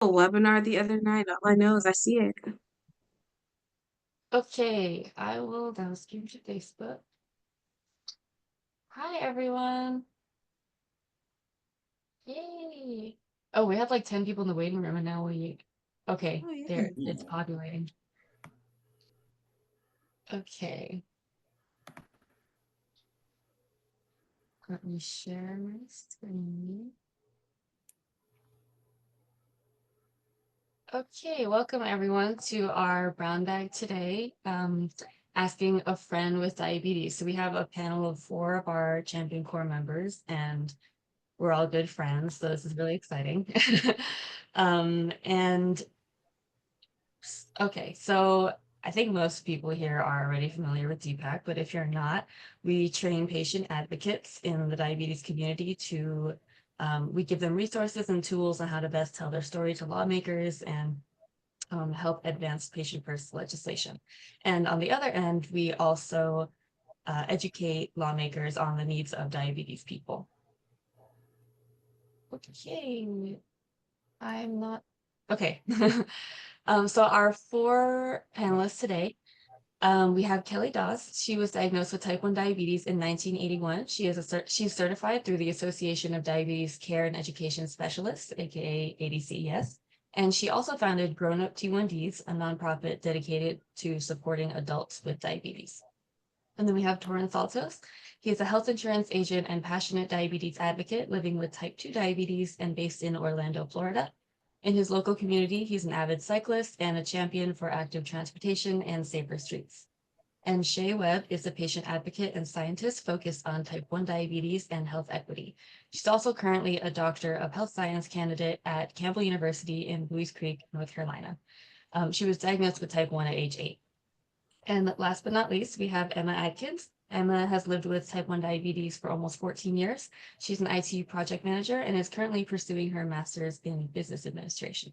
A webinar the other night. All I know is I see it. Okay, I will now stream to Facebook. Hi, everyone. Yay. Oh, we have like 10 people in the waiting room and now okay, Oh yeah. there, it's populating. Okay, let me share my screen. Okay, welcome everyone to our brown bag today, asking a friend with diabetes. So we have a panel of 4 of our Champion Core members and we're all good friends, so this is really exciting. And okay, so I think most people here are already familiar with DPAC, but if you're not, we train patient advocates in the diabetes community we give them resources and tools on how to best tell their story to lawmakers and help advance patient-first legislation. And on the other end, we also educate lawmakers on the needs of diabetes people. Okay, I'm not, okay. So our 4 panelists today, we have Kelly Dawes. She was diagnosed with type 1 diabetes in 1981. She's certified through the Association of Diabetes Care and Education Specialists, aka ADCES. And she also founded Grown Up T1Ds, a nonprofit dedicated to supporting adults with diabetes. And then we have Torrance Saltos. He is a health insurance agent and passionate diabetes advocate living with type 2 diabetes and based in Orlando, Florida. In his local community, he's an avid cyclist and a champion for active transportation and safer streets. And Shay Webb is a patient advocate and scientist focused on type 1 diabetes and health equity. She's also currently a Doctor of Health Science candidate at Campbell University in Buies Creek, North Carolina. She was diagnosed with type 1 at age 8. And last but not least, we have Emma Adkins. Emma has lived with type 1 diabetes for almost 14 years. She's an IT project manager and is currently pursuing her master's in business administration.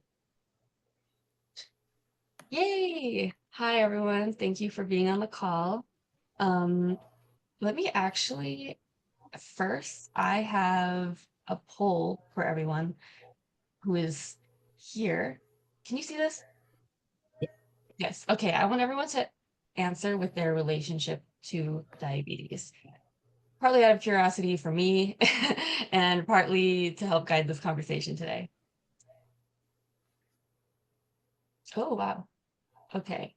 Yay! Hi, everyone. Thank you for being on the call. Um, Let me actually, first, I have a poll for everyone who is here. Can you see this? Yes. Okay. I want everyone to answer with their relationship to diabetes. Partly out of curiosity for me and partly to help guide this conversation today. Oh, wow. Okay.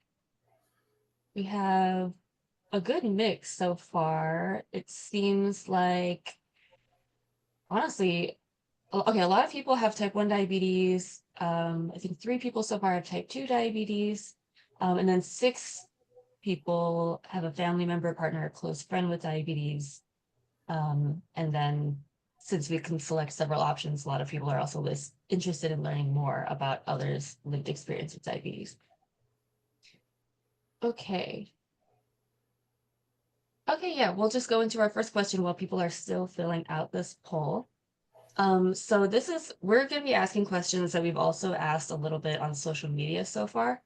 We have a good mix so far. It seems like, honestly, okay, a lot of people have type 1 diabetes. I think 3 people so far have type 2 diabetes. And then 6 people have a family member, partner, or close friend with diabetes. And then since we can select several options, a lot of people are also interested in learning more about others' lived experience with diabetes. Okay. Okay, yeah, we'll just go into our first question while people are still filling out this poll. So we're going to be asking questions that we've also asked a little bit on social media so far.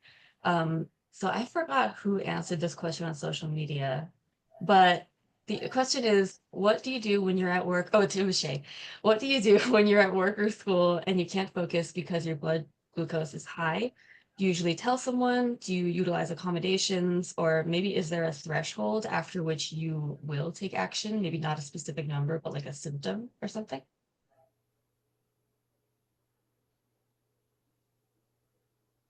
So I forgot who answered this question on social media, but the question is, what do you do when you're at work? Oh, it's Shay. What do you do when you're at work or school and you can't focus because your blood glucose is high? Do you usually tell someone? Do you utilize accommodations? Or maybe is there a threshold after which you will take action? Maybe not a specific number, but like a symptom or something?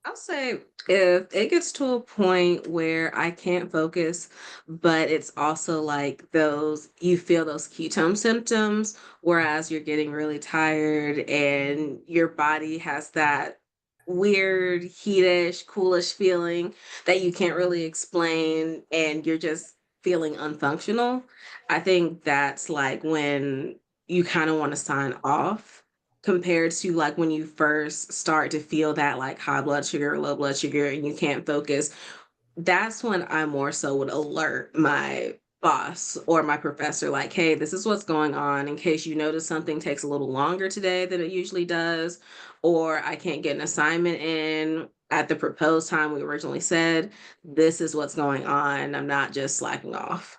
I'll say if it gets to a point where I can't focus, but it's also like you feel those ketone symptoms, whereas you're getting really tired and your body has that weird, heatish, coolish feeling that you can't really explain and you're just feeling unfunctional. I think that's like when you kind of want to sign off compared to like when you first start to feel that like high blood sugar or low blood sugar and you can't focus. That's when I more so would alert my boss or my professor, like, hey, this is what's going on in case you notice something takes a little longer today than it usually does, or I can't get an assignment in at the proposed time we originally said. This is what's going on. I'm not just slacking off.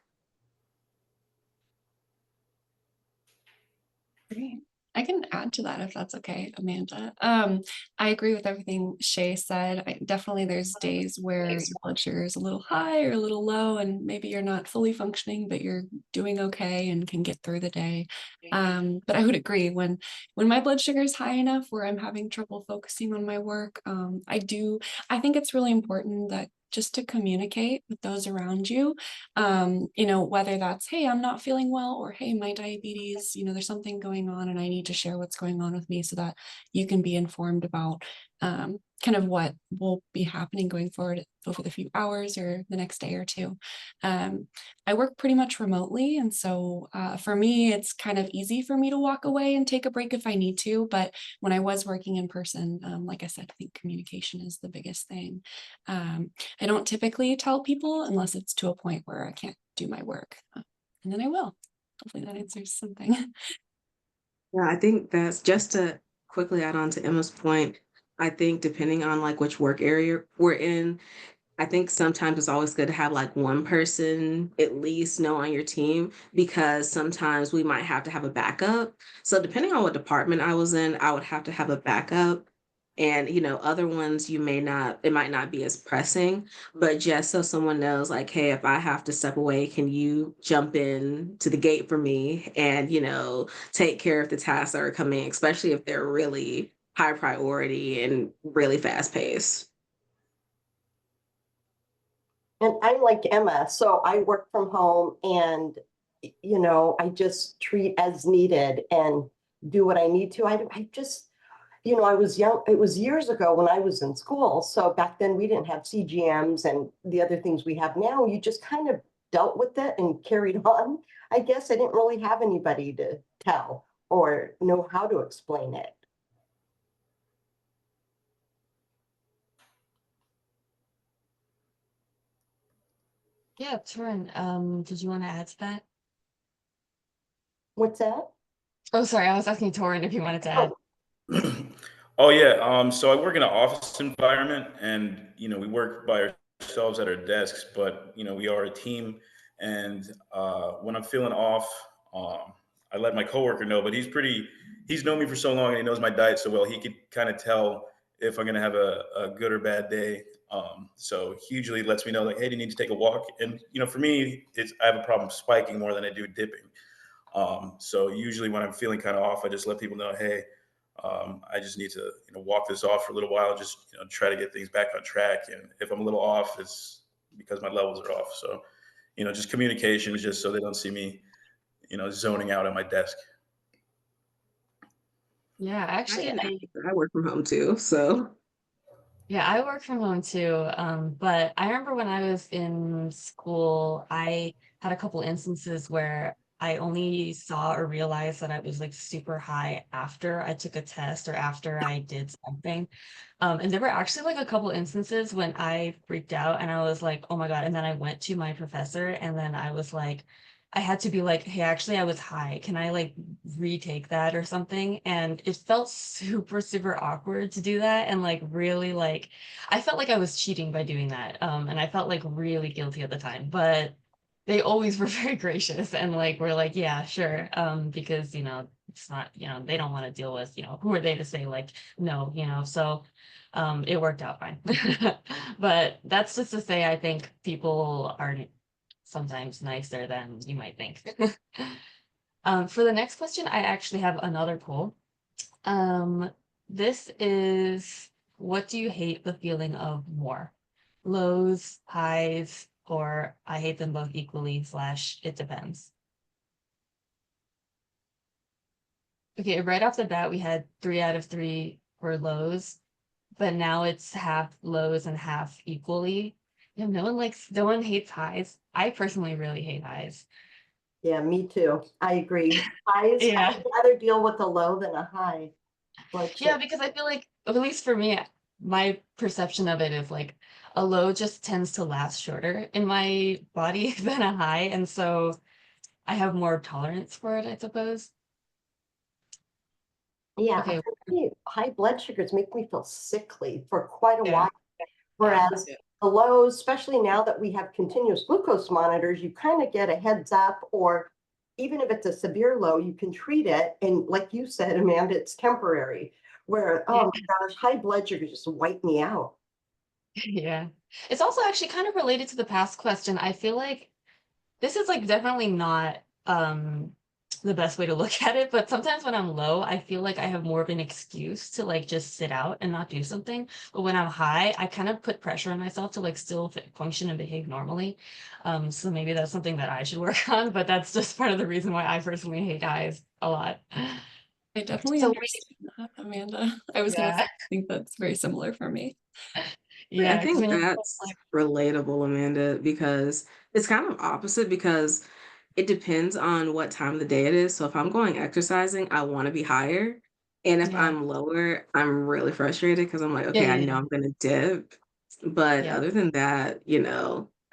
Great. I can add to that if that's okay, Amanda. I agree with everything Shay said. Definitely there's days where your blood sugar is a little high or a little low, and maybe you're not fully functioning, but you're doing okay and can get through the day. But I would agree when my blood sugar is high enough where I'm having trouble focusing on my work, I think it's really important that just to communicate with those around you, whether that's, hey, I'm not feeling well, or hey, my diabetes, there's something going on and I need to share what's going on with me so that you can be informed about kind of what will be happening going forward over the few hours or the next day or two. I work pretty much remotely. And so for me, it's kind of easy for me to walk away and take a break if I need to. But when I was working in person, like I said, I think communication is the biggest thing. I don't typically tell people unless it's to a point where I can't do my work. And then I will. Hopefully that answers something. Yeah, I think that's just to quickly add on to Emma's point. I think depending on like which work area we're in, I think sometimes it's always good to have like one person at least know on your team because sometimes we might have to have a backup. So depending on what department I was in, I would have to have a backup. And other ones you may not, it might not be as pressing, but just so someone knows, like, hey, if I have to step away, can you jump in to the gate for me and, take care of the tasks that are coming, especially if they're really high priority and really fast paced. And I'm like Emma, so I work from home and, I just treat as needed and do what I need to. I just, I was young. It was years ago when I was in school. So back then we didn't have CGMs and the other things we have now. You just kind of dealt with it and carried on. I guess I didn't really have anybody to tell or know how to explain it. Yeah, Turin, did you want to add to that? What's that? Oh, sorry, I was asking Torin if you wanted to add. Oh, Oh yeah. So I work in an office environment, and we work by ourselves at our desks, but we are a team. And when I'm feeling off, I let my coworker know. But he's known me for so long, and he knows my diet so well. He could kind of tell if I'm gonna have a good or bad day. So he usually lets me know, like, hey, do you need to take a walk? And for me, I have a problem spiking more than I do dipping. So usually when I'm feeling kind of off, I just let people know, hey, I just need to walk this off for a little while, just try to get things back on track. And if I'm a little off, it's because my levels are off. So just communication, just so they don't see me zoning out at my desk. Yeah, I actually, can add that I work from home too, so. yeah, I work from home too. But I remember when I was in school, I had a couple instances where I only saw or realized that I was like super high after I took a test or after I did something. And there were actually like a couple instances when I freaked out and I was like, oh my God. And then I went to my professor and then I was like, I had to be like, hey, actually, I was high. Can I like retake that or something? And it felt super, super awkward to do that. And like, really, like, I felt like I was cheating by doing that. And I felt like really guilty at the time. But they always were very gracious and like, we're like, yeah, sure. Because, it's not, they don't want to deal with, who are they to say like, no, so it worked out fine. But that's just to say, I think people are sometimes nicer than you might think. For the next question, I actually have another poll. Um, this is, what do you hate the feeling of more? Lows, highs, or I hate them both equally slash it depends. Okay, right off the bat, we had 3 out of 3 for lows, but now it's half lows and half equally. No one hates highs. I personally really hate highs. yeah, me too. I agree. Highs, Yeah. I'd rather deal with a low than a high blood Yeah, sugar. because I feel like, at least for me, my perception of it is like a low just tends to last shorter in my body than a high. And so I have more tolerance for it, I suppose. Yeah, Okay. for me, high blood sugars make me feel sickly for quite a Yeah. while. Whereas the lows, especially now that we have continuous glucose monitors, you kind of get a heads up, or even if it's a severe low, you can treat it. And like you said, Amanda, it's temporary. Where, Yeah. oh my gosh, high blood sugar just wiped me out. Yeah. It's also actually kind of related to the past question. I feel like this is like definitely not the best way to look at it, but sometimes when I'm low, I feel like I have more of an excuse to like just sit out and not do something. But when I'm high, I kind of put pressure on myself to like still function and behave normally. So maybe that's something that I should work on, but that's just part of the reason why I personally hate highs a lot. I definitely So understand that, Amanda. I was gonna say, yeah, I think that's very similar for me. I yeah, because think when you're that's like, relatable, Amanda, because it's kind of opposite because it depends on what time of the day it is. So if I'm going exercising, I want to be higher. And if yeah, I'm lower, I'm really frustrated because I'm like, yeah, okay, I yeah, know yeah, I'm gonna dip. But yeah. other than that,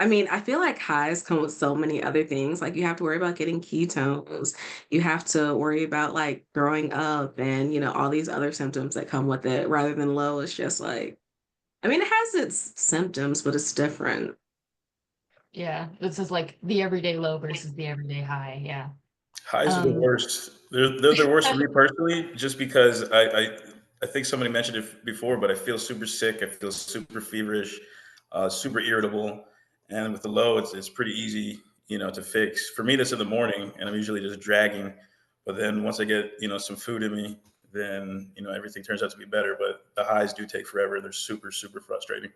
I mean, I feel like highs come with so many other things. Like you have to worry about getting ketones. You have to worry about like throwing up and, all these other symptoms that come with it rather than low. It's just like, I mean, it has its symptoms, but it's different. Yeah, this is like the everyday low versus the everyday high. Yeah. Highs are the Um, worst. They're the worst for me personally, just because I think somebody mentioned it before, but I feel super sick. I feel super feverish, super irritable, and with the low, it's pretty easy, to fix. For me, that's in the morning, and I'm usually just dragging. But then once I get some food in me, then everything turns out to be better. But the highs do take forever. They're super super frustrating.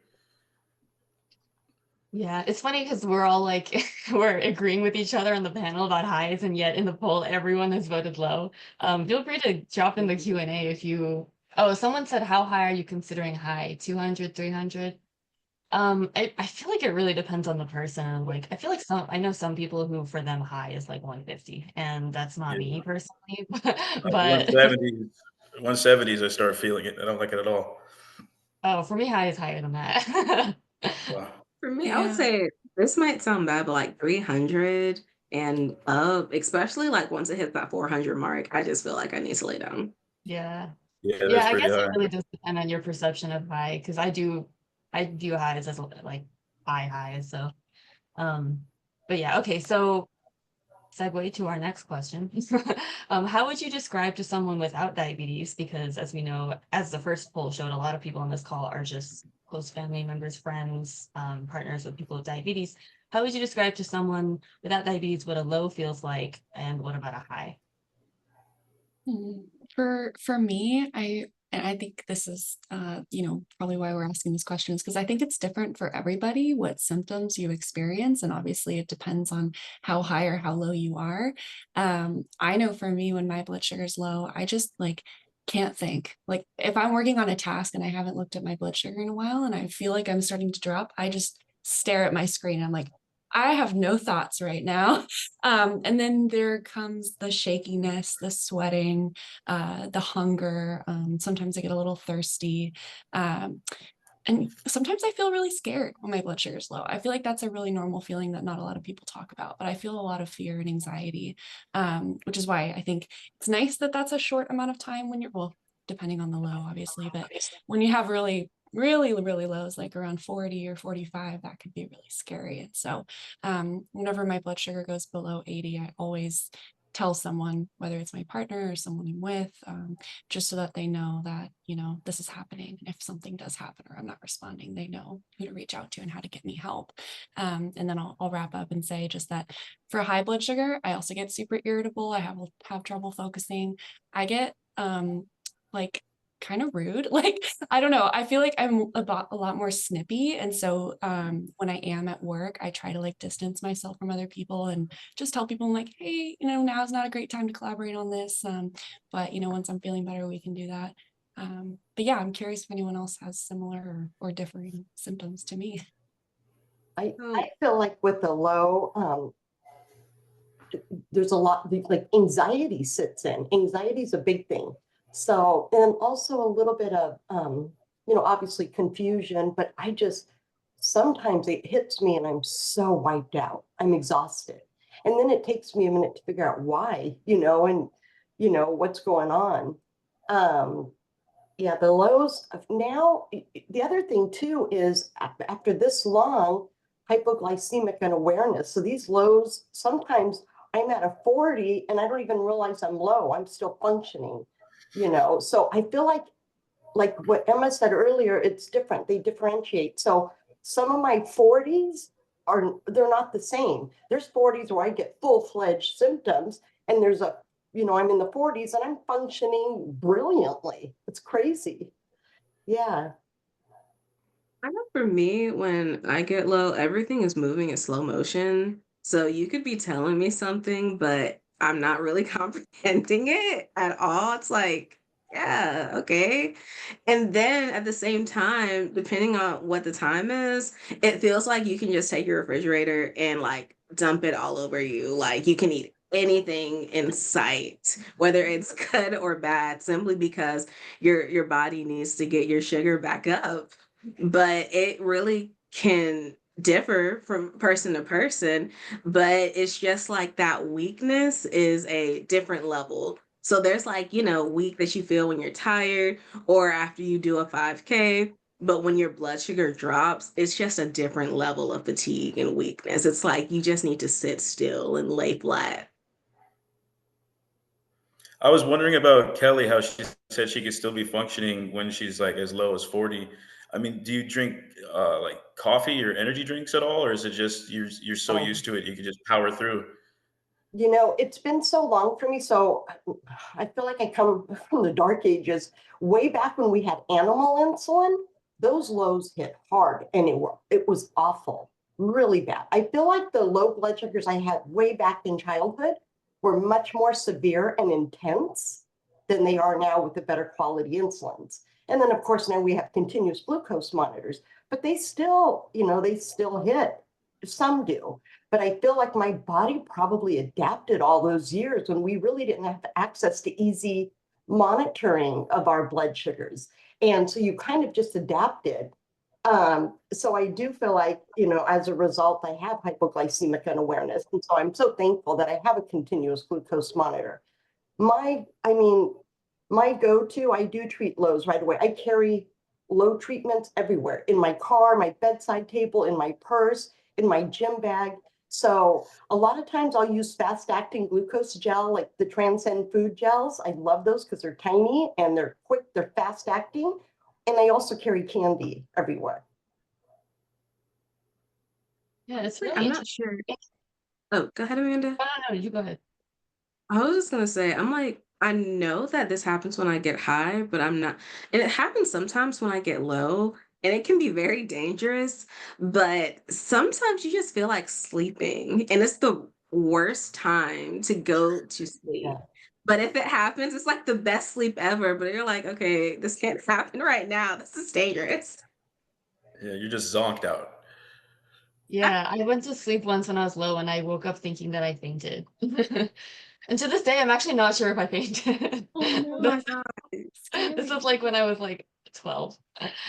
yeah, it's funny because we're all like we're agreeing with each other on the panel about highs, and yet in the poll everyone has voted low. Feel free to drop in the Q&A if you. Oh, someone said, how high are you considering high? 200, 300? I feel like it really depends on the person. Like, I feel like I know some people who for them high is like 150, and that's not me Yeah, personally, one but seventies, 170s. I start feeling it. I don't like it at all. oh, for me, high is higher than that. Wow. For me, I would Yeah. say this might sound bad, but like 300 and up, especially like once it hits that 400 mark, I just feel like I need to lay down. Yeah. Yeah, Yeah, that's I pretty guess it high. really does depend on your perception of high, because I view highs as like high highs. So, um, but yeah, okay. So segue to our next question. How would you describe to someone without diabetes? Because as we know, as the first poll showed, a lot of people on this call are just close family members, friends, partners with people with diabetes. How would you describe to someone without diabetes what a low feels like, and what about a high? Mm, For me, I think this is probably why we're asking these questions, because I think it's different for everybody what symptoms you experience, and obviously it depends on how high or how low you are. I know for me, when my blood sugar is low, I just like can't think. Like if I'm working on a task and I haven't looked at my blood sugar in a while and I feel like I'm starting to drop, I just stare at my screen. I'm like, I have no thoughts right now. And then there comes the shakiness, the sweating, the hunger. Sometimes I get a little thirsty. Um, and sometimes I feel really scared when my blood sugar is low. I feel like that's a really normal feeling that not a lot of people talk about, but I feel a lot of fear and anxiety, which is why I think it's nice that that's a short amount of time when well, depending on the low, obviously, but when you have really, really, really lows, like around 40 or 45, that could be really scary. And so, whenever my blood sugar goes below 80, I always tell someone, whether it's my partner or someone I'm with, just so that they know that, this is happening. And if something does happen or I'm not responding, they know who to reach out to and how to get me help. And then I'll wrap up and say just that for high blood sugar, I also get super irritable. I have trouble focusing. I get like kind of rude. Like, I don't know. I feel like I'm a lot more snippy. And so when I am at work, I try to like distance myself from other people and just tell people I'm like, hey, now's not a great time to collaborate on this. But once I'm feeling better, we can do that. But yeah, I'm curious if anyone else has similar or differing symptoms to me. I feel like with the low, there's a lot like anxiety sits in. Anxiety is a big thing. So, and also a little bit of, obviously confusion, but sometimes it hits me and I'm so wiped out. I'm exhausted. And then it takes me a minute to figure out why, and, what's going on. Um, yeah, the lows of now, the other thing too is after this long hypoglycemic unawareness. So these lows sometimes I'm at a 40 and I don't even realize I'm low. I'm still functioning, So I feel like what Emma said earlier, it's different. They differentiate. So some of my 40s they're not the same. There's 40s where I get full-fledged symptoms, and there's I'm in the 40s and I'm functioning brilliantly. It's crazy. Yeah. I know for me, when I get low, everything is moving in slow motion. So you could be telling me something, but I'm not really comprehending it at all. It's like, yeah, okay. And then at the same time, depending on what the time is, it feels like you can just take your refrigerator and like dump it all over you. Like you can eat anything in sight, whether it's good or bad, simply because your body needs to get your sugar back up. But it really can differ from person to person, but it's just like that weakness is a different level. So there's like, weak that you feel when you're tired or after you do a 5K, but when your blood sugar drops, it's just a different level of fatigue and weakness. It's like you just need to sit still and lay flat. I was wondering about Kelly, how she said she could still be functioning when she's like as low as 40. I mean, do you drink like coffee or energy drinks at all, or is it just you're so Um, used to it you can just power through? It's been so long for me. So I feel like I come from the dark ages. Way back when we had animal insulin, those lows hit hard and it was awful, really bad. I feel like the low blood sugars I had way back in childhood were much more severe and intense than they are now with the better quality insulins. And then of course now we have continuous glucose monitors, but they still hit. Some do. But I feel like my body probably adapted all those years when we really didn't have access to easy monitoring of our blood sugars. And so you kind of just adapted. So I do feel like, as a result, I have hypoglycemic unawareness. And so I'm so thankful that I have a continuous glucose monitor. I mean, my go-to, I do treat lows right away. I carry low treatments everywhere, in my car, my bedside table, in my purse, in my gym bag. So a lot of times I'll use fast-acting glucose gel, like the Transcend food gels. I love those because they're tiny and they're quick, they're fast-acting. And I also carry candy everywhere. Yeah, it's Like, really I'm not interesting. sure. Oh, go ahead, Amanda. No, no, no, you go ahead. I was just gonna say, I'm like, I know that this happens when I get high, but I'm not, and it happens sometimes when I get low, and it can be very dangerous, but sometimes you just feel like sleeping, and it's the worst time to go to Yeah. sleep. But if it happens, it's like the best sleep ever, but you're like, okay, this can't happen right now. This is dangerous. Yeah, you're just zonked out. Yeah, I went to sleep once when I was low and I woke up thinking that I fainted. And to this day, I'm actually not sure if I fainted. Oh my God. This was like when I was like 12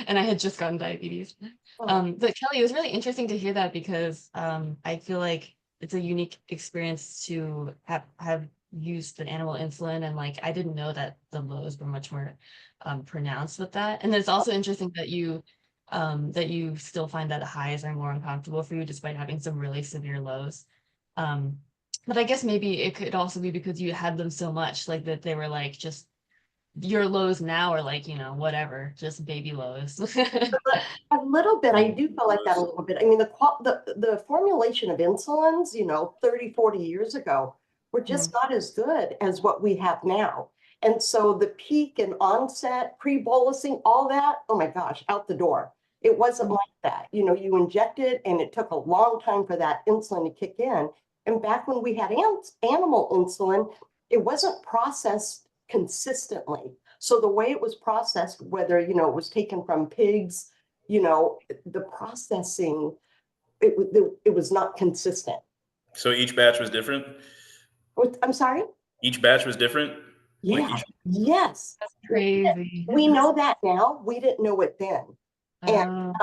and I had just gotten diabetes. Oh, But Kelly, it was really interesting to hear that because I feel like it's a unique experience to have used the animal insulin and like I didn't know that the lows were much more pronounced with that. And it's also interesting that you still find that highs are more uncomfortable for you despite having some really severe lows. Um, but I guess maybe it could also be because you had them so much, like that they were like just your lows now are like, whatever, just baby lows. a little bit. I do feel like that a little bit. I mean, the formulation of insulins, 30, 40 years ago were just not as good as what we have now. And so the peak and onset, pre-bolusing, all that, oh my gosh, out the door. It wasn't like that. You injected and it took a long time for that insulin to kick in. And back when we had animal insulin, it wasn't processed consistently. So the way it was processed, whether, it was taken from pigs, the processing, it was not consistent. So each batch was different. I'm sorry? Each batch was different. Like Yeah, each. yes. Crazy. We know that now. We didn't know it then. And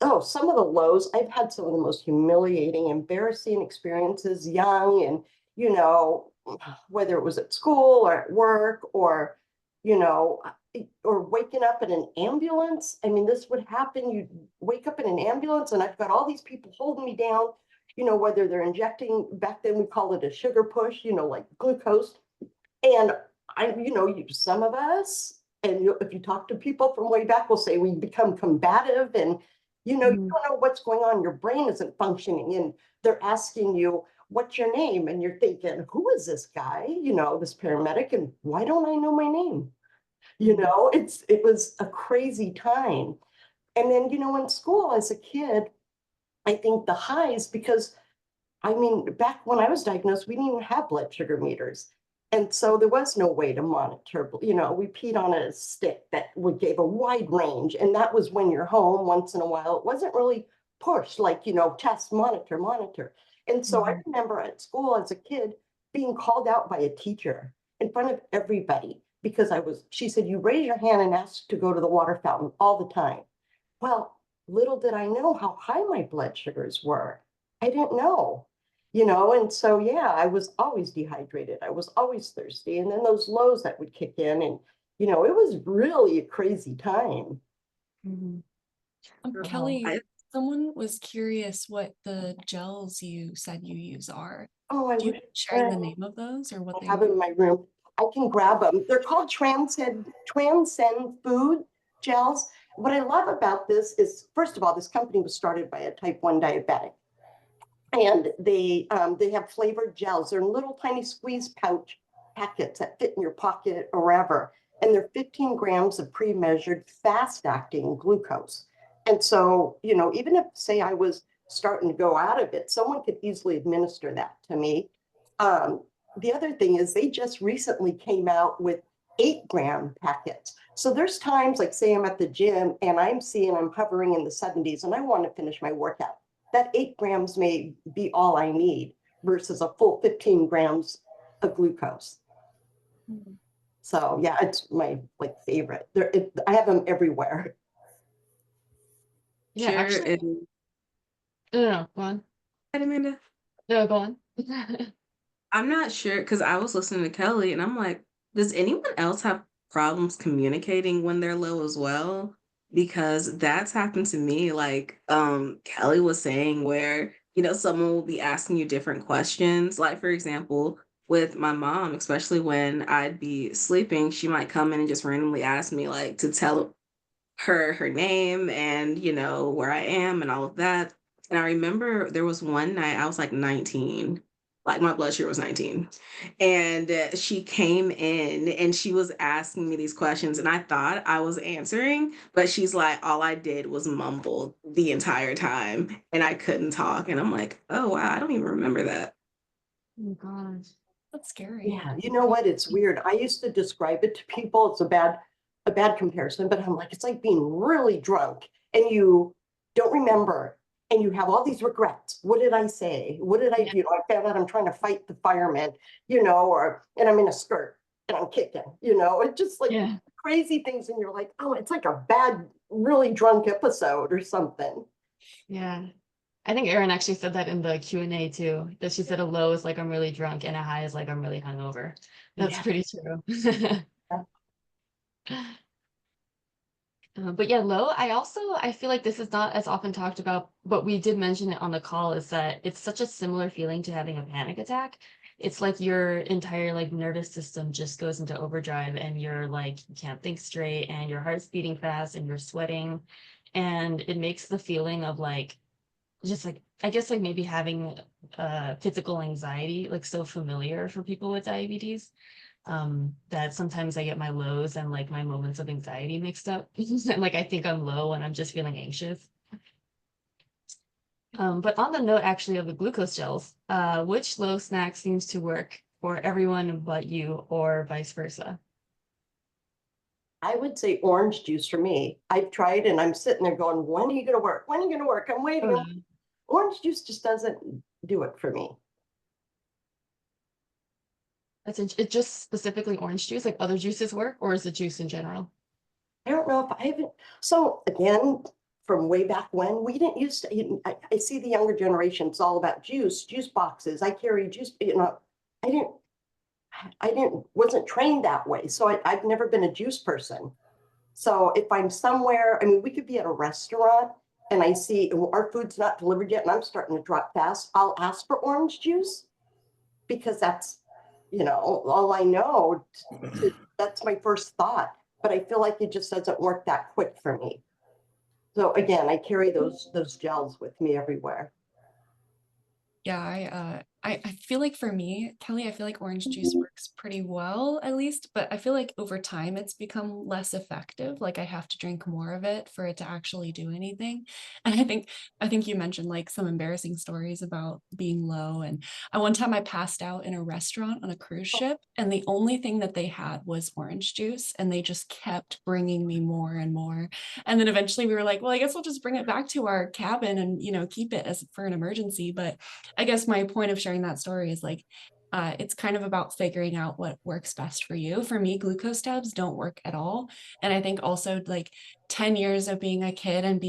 Oh, some of the lows, I've had some of the most humiliating, embarrassing experiences young and, you know, whether it was at school or at work you know, or waking up in an ambulance. I mean, this would happen. You'd wake up in an ambulance and I've got all these people holding me down you know, whether they're injecting, back then we call it a sugar push, you know, like glucose. And some of us, and if you talk to people from way back, will say we become combative and, you Mhm. don't know what's going on. Your brain isn't functioning and they're asking you, what's your name? And you're thinking, who is this guy? This paramedic, and why don't I know my name? It was a crazy time. And then, in school as a kid, I think the highs, because back when I was diagnosed, we didn't even have blood sugar meters. And so there was no way to monitor, we peed on a stick that would gave a wide range. And that was when you're home once in a while. It wasn't really pushed like, test, monitor. And so I Mhm. remember at school as a kid being called out by a teacher in front of everybody because she said, you raise your hand and ask to go to the water fountain all the time. Well, little did I know how high my blood sugars were. I didn't know, and so, yeah, I was always dehydrated. I was always thirsty. And then those lows that would kick in, and, it was really a crazy time. Mhm. Kelly, I- someone was curious what the gels you said you use are. Oh, I Do you would mind sharing the name of those or what they have them are? in my room. I can grab them. They're called Transcend Food Gels. What I love about this is, first of all, this company was started by a type 1 diabetic. And they have flavored gels. They're in little tiny squeeze pouch packets that fit in your pocket or wherever. And they're 15 grams of pre-measured fast-acting glucose. And so, even if, say, I was starting to go out of it, someone could easily administer that to me. The other thing is they just recently came out with 8-gram packets. So there's times, like say I'm at the gym and I'm hovering in the 70s and I want to finish my workout. That 8 grams may be all I need versus a full 15 grams of glucose. So yeah, it's my favorite. I have them everywhere. Yeah, Sure, actually, and no, go on. Amanda. No, go on. I'm not sure because I was listening to Kelly and I'm like, does anyone else have problems communicating when they're low as well? Because that's happened to me. Like, Kelly was saying where, someone will be asking you different questions. Like, for example, with my mom, especially when I'd be sleeping, she might come in and just randomly ask me like to tell her name and, where I am and all of that. And I remember there was one night I was like 19, like my blood sugar was 19. And she came in and she was asking me these questions and I thought I was answering, but she's like, all I did was mumble the entire time and I couldn't talk. And I'm like, oh wow, I don't even remember that. Oh gosh. That's scary. Yeah, you know what? It's weird. I used to describe it to people. It's a bad comparison, but I'm like, it's like being really drunk and you don't remember and you have all these regrets. What did I say? What did I Yeah. do? I found out I'm trying to fight the firemen, and I'm in a skirt and I'm kicking, it's just like Yeah. crazy things. And you're like, oh, it's like a bad, really drunk episode or something. Yeah. I think Erin actually said that in the Q&A too, that she said a low is like I'm really drunk and a high is like I'm really hungover. That's Yeah. pretty true. But yeah, low, I feel like this is not as often talked about, but we did mention it on the call, is that it's such a similar feeling to having a panic attack. It's like your entire like nervous system just goes into overdrive and you're like, you can't think straight and your heart's beating fast and you're sweating. And it makes the feeling of like, just like, I guess like maybe having physical anxiety, like so familiar for people with diabetes, that sometimes I get my lows and like my moments of anxiety mixed up. And like I think I'm low and I'm just feeling anxious. But on the note actually of the glucose gels, which low snack seems to work for everyone but you or vice versa? I would say orange juice for me. I've tried and I'm sitting there going, when are you going to work? When are you going to work? I'm waiting. Orange juice just doesn't do it for me. It just specifically orange juice, like other juices work, or is it juice in general? I don't know if I haven't. So again, from way back when, we didn't used to. I see the younger generation. It's all about juice boxes. I carry juice. I didn't. Wasn't trained that way. So I've never been a juice person. So if I'm somewhere, we could be at a restaurant and I see our food's not delivered yet and I'm starting to drop fast, I'll ask for orange juice because that's, all I know. That's my first thought, but I feel like it just doesn't work that quick for me. So again, I carry those gels with me everywhere. Yeah, I feel like for me, Kelly, I feel like orange juice works pretty well, at least, but I feel like over time it's become less effective. Like I have to drink more of it for it to actually do anything. And I think you mentioned like some embarrassing stories about being low. And one time I passed out in a restaurant on a cruise ship, and the only thing that they had was orange juice, and they just kept bringing me more and more. And then eventually we were like, well, I guess we'll just bring it back to our cabin and, keep it as for an emergency. But I guess my point of sharing that story is like, it's kind of about figuring out what works best for you. For me, glucose tabs don't work at all. And I think also like 10 years of being a kid and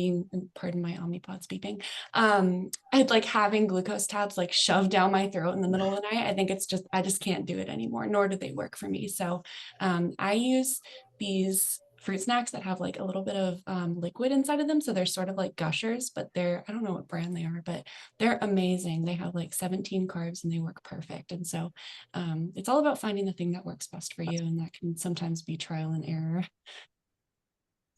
pardon my Omnipods beeping, I'd like having glucose tabs like shoved down my throat in the middle of the night. I think I just can't do it anymore, nor do they work for me. So I use these fruit snacks that have like a little bit of liquid inside of them. So they're sort of like gushers, but I don't know what brand they are, but they're amazing. They have like 17 carbs and they work perfect. And so it's all about finding the thing that works best for you. And that can sometimes be trial and error.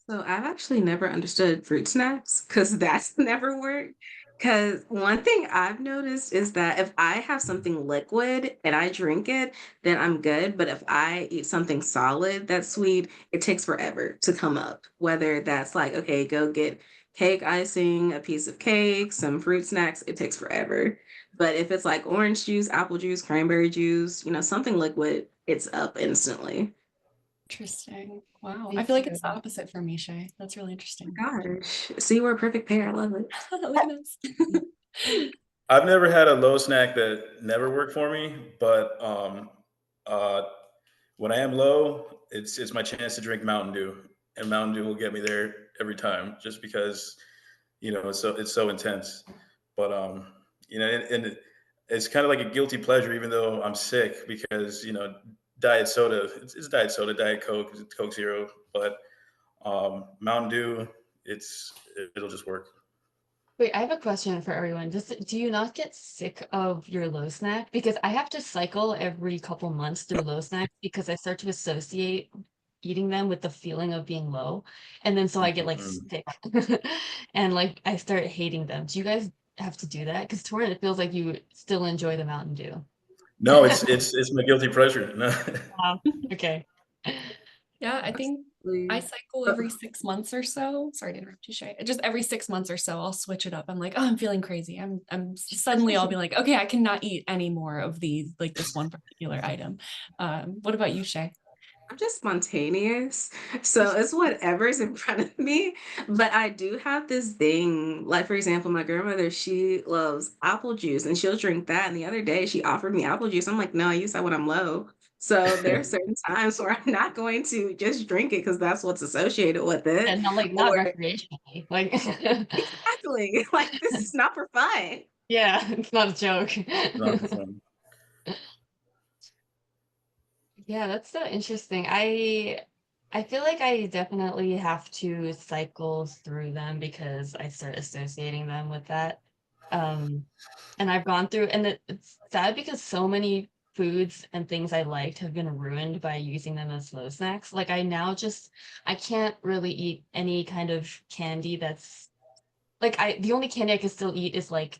So I've actually never understood fruit snacks because that's never worked. Because one thing I've noticed is that if I have something liquid and I drink it, then I'm good. But if I eat something solid that's sweet, it takes forever to come up. Whether that's like, okay, go get cake icing, a piece of cake, some fruit snacks, it takes forever. But if it's like orange juice, apple juice, cranberry juice, something liquid, it's up instantly. Interesting. Wow. I Me feel like too. it's the opposite for me, Shay. That's really interesting. Gosh, see, we're a perfect pair. I love it. Look at us. I've never had a low snack that never worked for me, but uh, when I am low, it's my chance to drink Mountain Dew, and Mountain Dew will get me there every time, just because it's so intense. But it's kind of like a guilty pleasure, even though I'm sick, because diet soda, it's diet soda, diet Coke, it's Coke Zero, but Mountain Dew, it'll just work. Wait, I have a question for everyone. Do you not get sick of your low snack? Because I have to cycle every couple months through low snacks because I start to associate eating them with the feeling of being low. And then so I get like Mm. sick and like I start hating them. Do you guys have to do that? Because Torin, it feels like you still enjoy the Mountain Dew. No, it's my guilty pleasure. No. Wow. Okay. Yeah, I think I Absolutely. cycle every 6 months or so. Sorry to interrupt you, Shay. Just every 6 months or so, I'll switch it up. I'm like, oh, I'm feeling crazy. I'm suddenly I'll be like, okay, I cannot eat any more of these, like this one particular item. What about you, Shay? I'm just spontaneous. So it's whatever's in front of me. But I do have this thing, like for example, my grandmother, she loves apple juice and she'll drink that. And the other day she offered me apple juice. I'm like, no, I use that when I'm low. So there are certain times where I'm not going to just drink it because that's what's associated with it. And not like not Or recreationally. Like exactly, like this is not for fun. yeah, it's not a joke. Not for fun. Yeah, that's so interesting. I feel like I definitely have to cycle through them because I start associating them with that. Um, and I've gone through, and it's sad because so many foods and things I liked have been ruined by using them as slow snacks. Like I can't really eat any kind of candy that's like the only candy I can still eat is like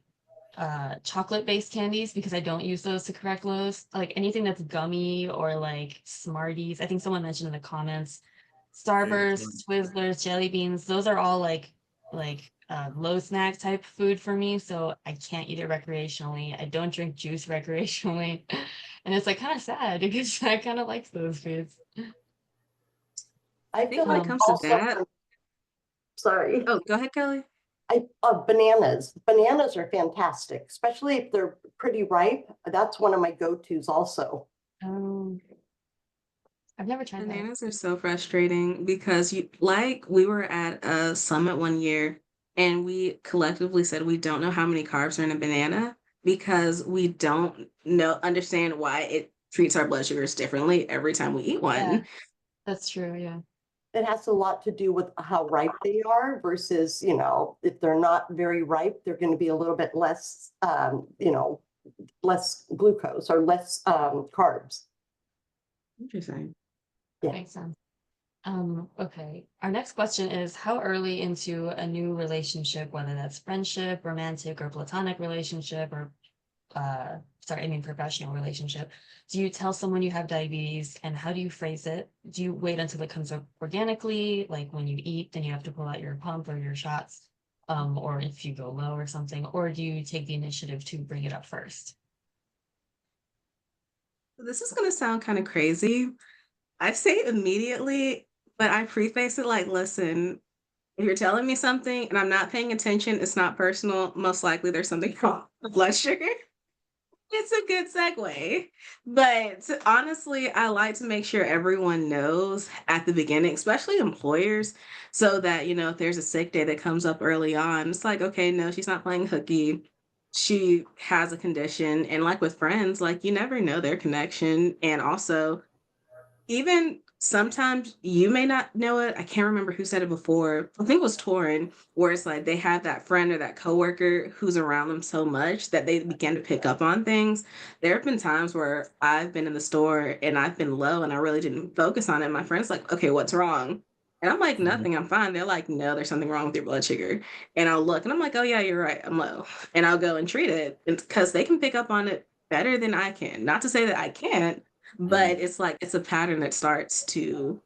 chocolate based candies because I don't use those to correct lows. Like anything that's gummy or like Smarties. I think someone mentioned in the comments. Yeah, Starburst, Twizzlers, jelly beans, those are all like low snack type food for me. So I can't eat it recreationally. I don't drink juice recreationally. And it's like kind of sad because I kind of like those foods. I I think feel when it like comes to also, that, sorry, oh, go ahead, Kelly. bananas. Bananas are fantastic, especially if they're pretty ripe. That's one of my go-tos also. Um, I've never tried that. Bananas are so frustrating because we were at a summit one year and we collectively said we don't know how many carbs are in a banana because we don't understand why it treats our blood sugars differently every time we eat Yeah, one. that's true. Yeah. It has a lot to do with how ripe they are versus, if they're not very ripe, they're going to be a little bit less, less glucose or less carbs. Interesting. Yeah. Makes sense. Okay. Our next question is, how early into a new relationship, whether that's friendship, romantic or platonic relationship, or professional relationship, do you tell someone you have diabetes, and how do you phrase it? Do you wait until it comes up organically, like when you eat, then you have to pull out your pump or your shots, or if you go low or something, or do you take the initiative to bring it up first? This is gonna sound kind of crazy. I say immediately, but I preface it like, listen, if you're telling me something and I'm not paying attention, it's not personal. Most likely there's something wrong with blood sugar. It's a good segue. But honestly, I like to make sure everyone knows at the beginning, especially employers, so that, if there's a sick day that comes up early on, it's like, okay, no, she's not playing hooky. She has a condition. And like with friends, like you never know their connection. And also, even sometimes you may not know it. I can't remember who said it before. I think it was Torin, where it's like they have that friend or that coworker who's around them so much that they begin to pick up on things. There have been times where I've been in the store and I've been low and I really didn't focus on it. My friend's like, okay, what's wrong? And I'm like, Mhm. nothing, I'm fine. They're like, no, there's something wrong with your blood sugar. And I'll look and I'm like, oh, yeah, you're right. I'm low. And I'll go and treat it because they can pick up on it better than I can. Not to say that I can't, but Mhm. it's like it's a pattern that starts to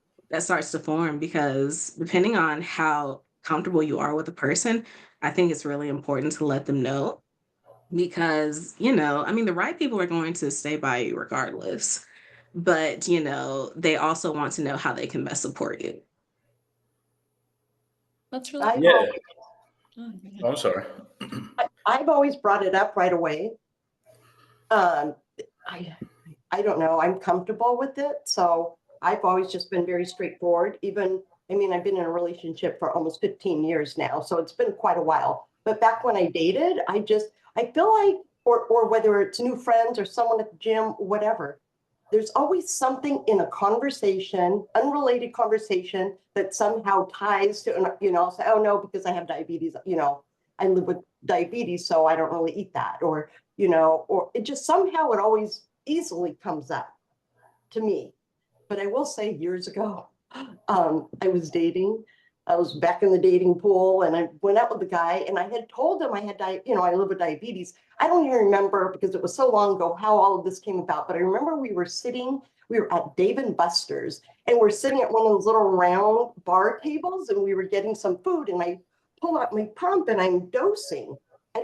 form because depending on how comfortable you are with a person, I think it's really important to let them know because, I mean, the right people are going to stay by you regardless. But, they also want to know how they can best support you. That's really I've, good. Yeah. Oh, go ahead. Oh, I'm sorry. I've always brought it up right away. Um, I don't know, I'm comfortable with it. So I've always just been very straightforward. I've been in a relationship for almost 15 years now, so it's been quite a while. But back when I dated, I feel like, or whether it's new friends or someone at the gym, whatever, there's always something in a conversation, unrelated conversation, that somehow ties to, say, oh no, because I have diabetes, I live with diabetes, so I don't really eat that. Or it just somehow it always easily comes up to me. But I will say years ago, I was dating. I was back in the dating pool and I went out with a guy and I had told him I had, I live with diabetes. I don't even remember because it was so long ago how all of this came about. But I remember we were at Dave and Buster's and we're sitting at one of those little round bar tables and we were getting some food and I pull out my pump and I'm dosing. I'm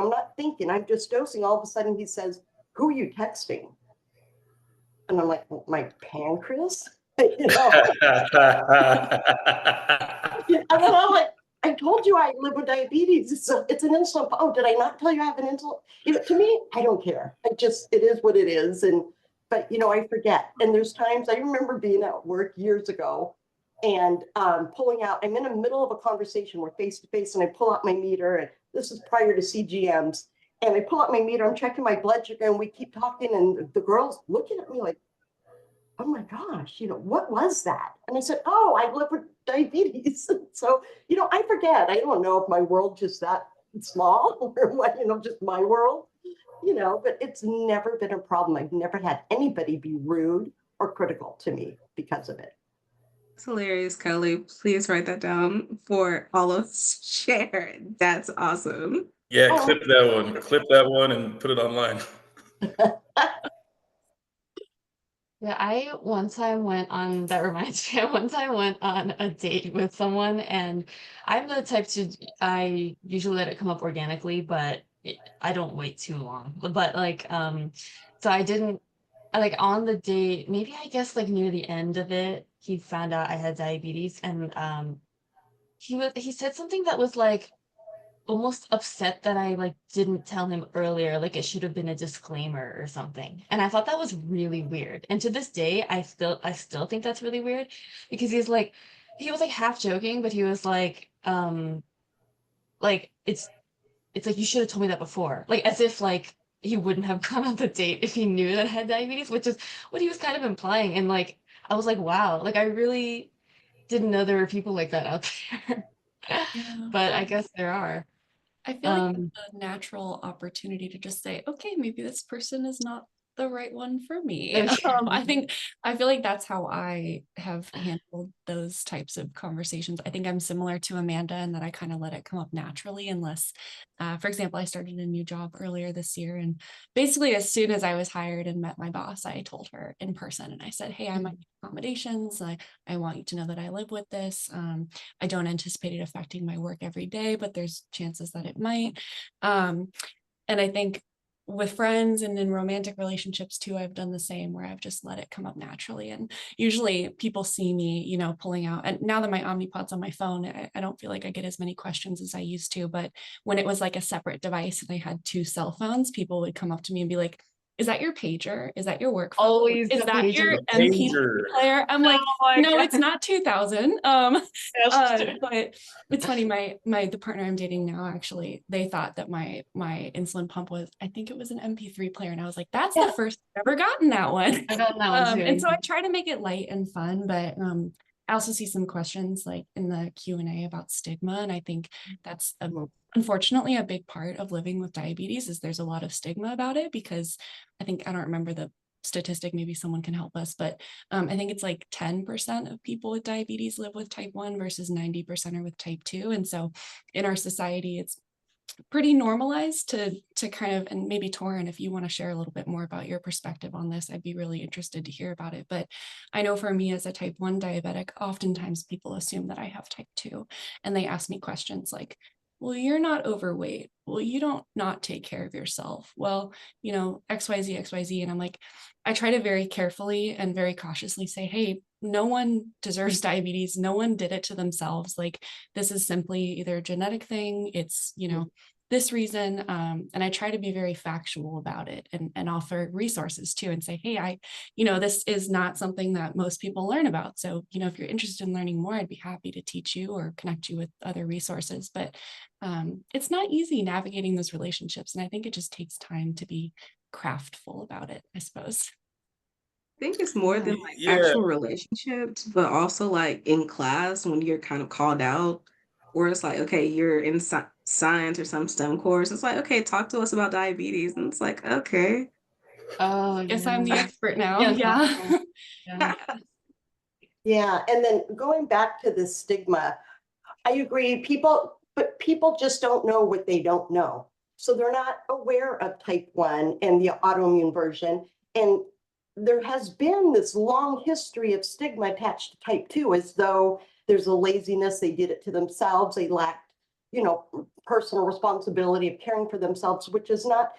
not thinking, I'm just dosing. All of a sudden he says, "Who are you texting?" And I'm like, "My pancreas?" you know? And then I'm like, "I told you I live with diabetes. It's an insulin. Oh, did I not tell you I have an insulin?" To me, I don't care. It is what it is. But I forget. And there's times I remember being at work years ago and pulling out, I'm in the middle of a conversation, we're face to face, and I pull out my meter. And this is prior to CGMs. And I pull out my meter, I'm checking my blood sugar, and we keep talking. And the girl's looking at me like, "Oh my gosh, what was that?" And I said, "Oh, I live with diabetes." So, I forget. I don't know if my world just that small or what, just my world, but it's never been a problem. I've never had anybody be rude or critical to me because of it. It's hilarious, Kelly. Please write that down for all of us to share. That's awesome. Yeah, Oh, clip that one. Clip that one and put it online. Yeah, I one time went on, that reminds me, I one time went on a date with someone, and I'm the type to, I usually let it come up organically, but I don't wait too long. But like, so I didn't, like on the date, maybe I guess like near the end of it, he found out I had diabetes, and he said something that was like, almost upset that I like didn't tell him earlier, like it should have been a disclaimer or something. And I thought that was really weird. And to this day, I still think that's really weird because he was like half joking, but he was like it's like you should have told me that before. Like as if like he wouldn't have gone on the date if he knew that I had diabetes, which is what he was kind of implying. And like I was like, wow, like I really didn't know there were people like that out there. Yeah. But I guess there are. I feel like Um, it's a natural opportunity to just say, okay, maybe this person is not the right one for me. I feel like that's how I have handled those types of conversations. I think I'm similar to Amanda in that I kind of let it come up naturally, unless, for example, I started a new job earlier this year. And basically, as soon as I was hired and met my boss, I told her in person and I said, hey, I might need accommodations. I want you to know that I live with this. I don't anticipate it affecting my work every day, but there's chances that it might. And I think with friends and in romantic relationships too, I've done the same where I've just let it come up naturally. And usually people see me, pulling out. And now that my Omnipod's on my phone, I don't feel like I get as many questions as I used to. But when it was like a separate device and I had 2 cell phones, people would come up to me and be like, is that your pager? Is that your work phone? always Is the that your pager. MP3 Pager. player? I'm like, Oh my no, God. it's not 2000. Yes. But it's funny, the partner I'm dating now, actually, they thought that my insulin pump was, I think it was an MP3 player. And I was like, that's Yeah. the first I've ever gotten that one. I got that one too. And so I try to make it light and fun, but I also see some questions like in the Q&A about stigma. And I think that's unfortunately a big part of living with diabetes is there's a lot of stigma about it because I don't remember the statistic, maybe someone can help us, but I think it's like 10% of people with diabetes live with type 1 versus 90% are with type 2. And so in our society, it's pretty normalized to kind of, and maybe Torin, if you want to share a little bit more about your perspective on this, I'd be really interested to hear about it. But I know for me as a type 1 diabetic, oftentimes people assume that I have type 2 and they ask me questions like, well, you're not overweight. Well, you don't not take care of yourself. Well, XYZ, XYZ. And I'm like, I try to very carefully and very cautiously say, hey, no one deserves diabetes. No one did it to themselves. Like, this is simply either a genetic thing. It's, this reason. And I try to be very factual about it and offer resources too and say, hey, this is not something that most people learn about. So, if you're interested in learning more, I'd be happy to teach you or connect you with other resources. But it's not easy navigating those relationships. And I think it just takes time to be craftful about it, I suppose. I think it's more than like Yeah. actual relationships, but also like in class when you're kind of called out, or it's like, okay, you're in science or some STEM course. It's like, okay, talk to us about diabetes. And it's like, okay. Oh, Guess I'm the yeah. expert now. Yes, Yeah. yeah. Yeah, and then going back to the stigma, I agree, but people just don't know what they don't know. So they're not aware of type 1 and the autoimmune version. And there has been this long history of stigma attached to type 2 as though there's a laziness, they did it to themselves, they lacked, personal responsibility of caring for themselves, which is not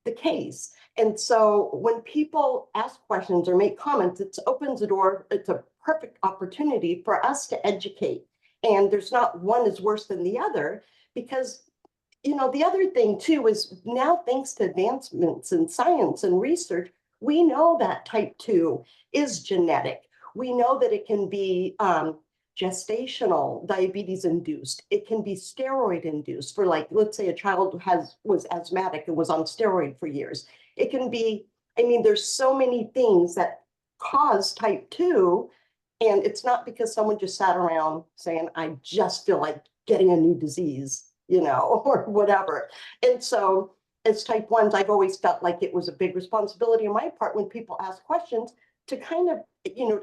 the case. And so when people ask questions or make comments, it opens the door. It's a perfect opportunity for us to educate. And there's not one is worse than the other because, the other thing too is now thanks to advancements in science and research, we know that type 2 is genetic. We know that it can be gestational diabetes induced. It can be steroid induced for, like, let's say a child was asthmatic and was on steroid for years. It can be, there's so many things that cause type 2. And it's not because someone just sat around saying, I just feel like getting a new disease, or whatever. And so as type 1s, I've always felt like it was a big responsibility on my part when people ask questions to kind of,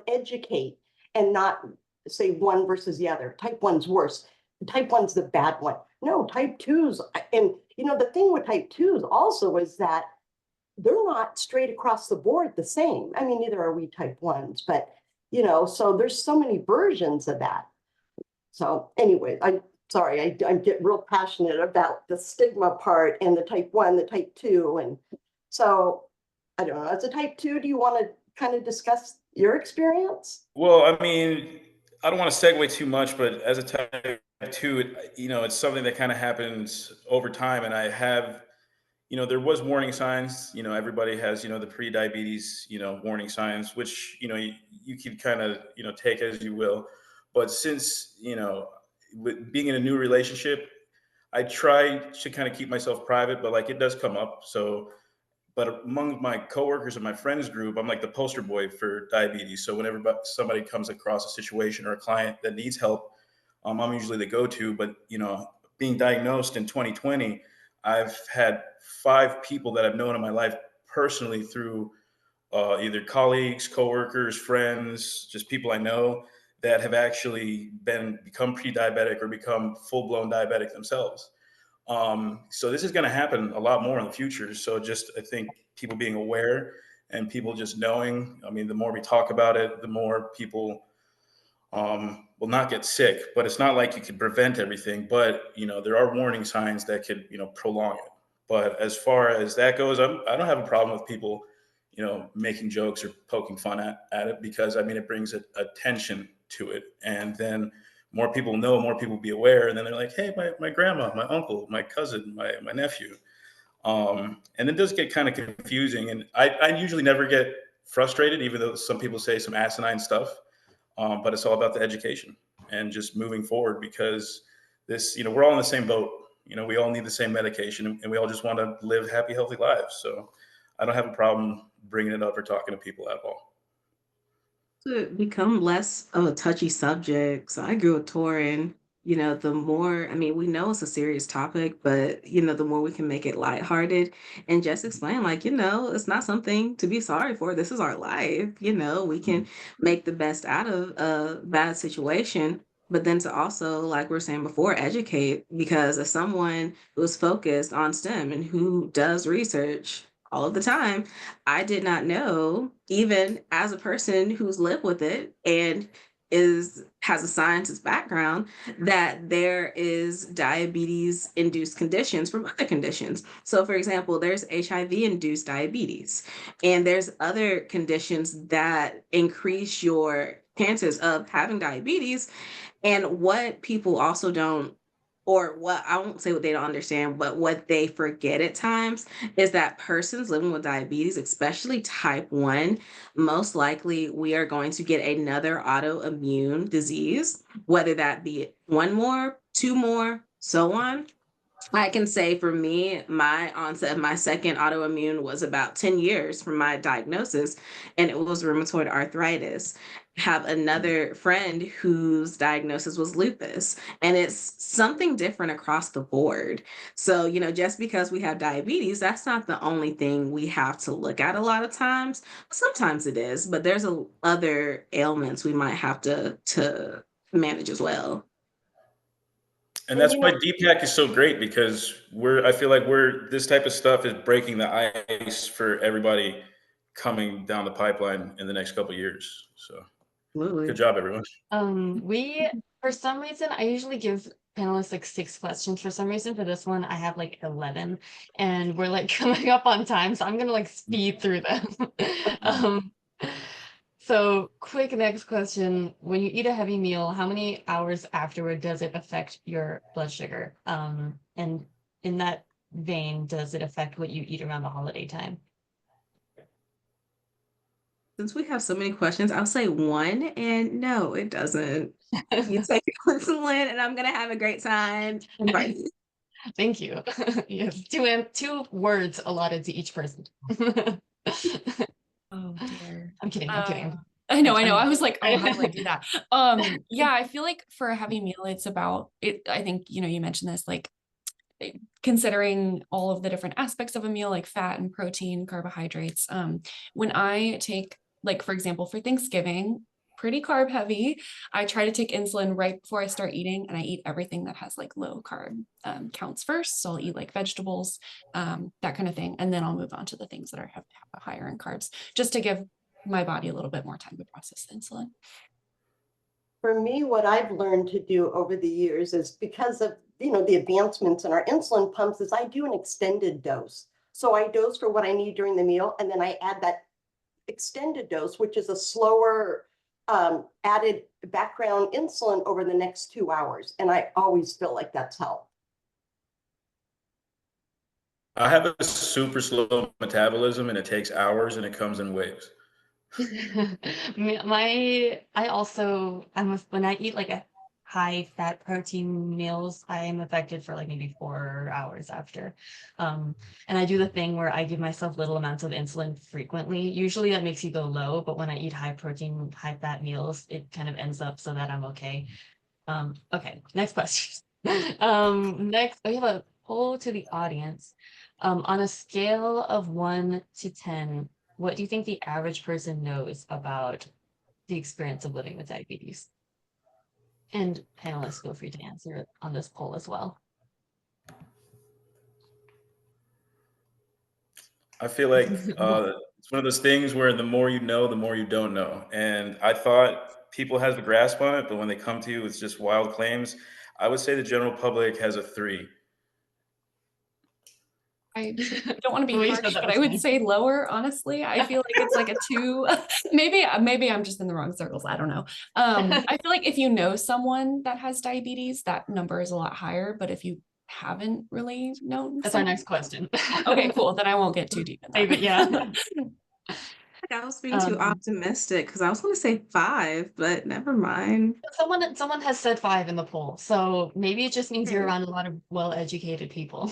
educate and not say one versus the other. Type 1's worse. Type 1's the bad one. No, type 2's, and the thing with type 2's also is that they're not straight across the board the same. Neither are we type 1s, but so there's so many versions of that. So anyway, I'm sorry, I get real passionate about the stigma part and the type 1, the type 2. And so I don't know, as a type 2, do you want to kind of discuss your experience? Well, I don't want to segue too much, but as a type 2, it's something that kind of happens over time. And I have, there was warning signs, everybody has, the pre-diabetes, warning signs, which, you can kind of, take as you will. But since, with being in a new relationship, I try to kind of keep myself private, but like it does come up. So but among my coworkers and my friends group, I'm like the poster boy for diabetes. So whenever somebody comes across a situation or a client that needs help, I'm usually the go-to. But being diagnosed in 2020, I've had 5 people that I've known in my life personally through either colleagues, coworkers, friends, just people I know that have actually become pre-diabetic or become full-blown diabetic themselves. So this is going to happen a lot more in the future. So just I think people being aware and people just knowing. I mean, the more we talk about it, the more people will not get sick. But it's not like you can prevent everything. But there are warning signs that could prolong it. But as far as that goes, I don't have a problem with people making jokes or poking fun at it, because I mean it brings attention to it, and then more people know, more people be aware, and then they're like, hey, my grandma, my uncle, my cousin, my nephew. And it does get kind of confusing, and I usually never get frustrated, even though some people say some asinine stuff. But it's all about the education and just moving forward, because this, we're all in the same boat. We all need the same medication, and we all just want to live happy, healthy lives. So I don't have a problem bringing it up or talking to people at all. To become less of a touchy subject. So I agree with Torin. The more, I mean, we know it's a serious topic, but the more we can make it lighthearted and just explain, like, it's not something to be sorry for. This is our life. We can make the best out of a bad situation. But then to also, like we are saying before, educate, because as someone who's focused on STEM and who does research all of the time, I did not know, even as a person who's lived with it and has a scientist background, that there is diabetes induced conditions from other conditions. So for example, there's HIV induced diabetes, and there's other conditions that increase your chances of having diabetes. And what people also don't, or what I won't say what they don't understand, but what they forget at times is that persons living with diabetes, especially type 1, most likely we are going to get another autoimmune disease, whether that be one more, two more, so on. I can say for me, my onset of my second autoimmune was about 10 years from my diagnosis, and it was rheumatoid arthritis. Have another friend whose diagnosis was lupus, and it's something different across the board. So, just because we have diabetes, that's not the only thing we have to look at a lot of times. Sometimes it is, but there's other ailments we might have to manage as well. And And that's why DPAC is so great, because I feel like this type of stuff is breaking the ice for everybody coming down the pipeline in the next couple of years. So good Absolutely. job, everyone. We, for some reason, I usually give panelists like 6 questions. For some reason, for this one, I have like 11, and we're like coming up on time, so I'm gonna like speed through them. um, so quick next question. When you eat a heavy meal, how many hours afterward does it affect your blood sugar? And in that vein, does it affect what you eat around the holiday time? Since we have so many questions, I'll say one, and no, it doesn't. You take your insulin, and I'm gonna have a great time. Right. Thank you. Yes, two words allotted to each person. Oh dear. I'm kidding. I'm kidding. I know. I I'm- was like, oh, how do I do that? Yeah, I feel like for a heavy meal, it's about it. I think, you mentioned this, like considering all of the different aspects of a meal, like fat and protein, carbohydrates. When I take, like, for example, for Thanksgiving, pretty carb heavy, I try to take insulin right before I start eating, and I eat everything that has like low carb counts first. So I'll eat like vegetables, that kind of thing. And then I'll move on to the things that have higher in carbs, just to give my body a little bit more time to process the insulin. for me, what I've learned to do over the years is because of, the advancements in our insulin pumps, is I do an extended dose. So I dose for what I need during the meal, and then I add that extended dose, which is a slower added background insulin over the next 2 hours. And I always feel like that's helped. I have a super slow metabolism, and it takes hours, and it comes in waves. When I eat like a high fat protein meals, I am affected for like maybe 4 hours after. And I do the thing where I give myself little amounts of insulin frequently. Usually that makes you go low, but when I eat high protein, high fat meals, it kind of ends up so that I'm okay. Okay, next question. Next, we have a poll to the audience. On a scale of 1 to 10, what do you think the average person knows about the experience of living with diabetes? And panelists, feel free to answer on this poll as well. I feel like it's one of those things where the more you know, the more you don't know. And I thought people have a grasp on it, but when they come to you with just wild claims, I would say the general public has a 3. I don't want to be Well, you harsh, said that but was I would fine. say lower, honestly. I feel like it's like a 2. Maybe I'm just in the wrong circles. I don't know. I feel like if you know someone that has diabetes, that number is a lot higher. But if you haven't really known That's our someone- next question. Okay, cool. Then I won't get too deep in Save it, that. yeah. I was being too Um, optimistic because I was going to say 5, but never mind. Someone has said 5 in the poll, so maybe it just means you're Hmm. around a lot of well-educated people.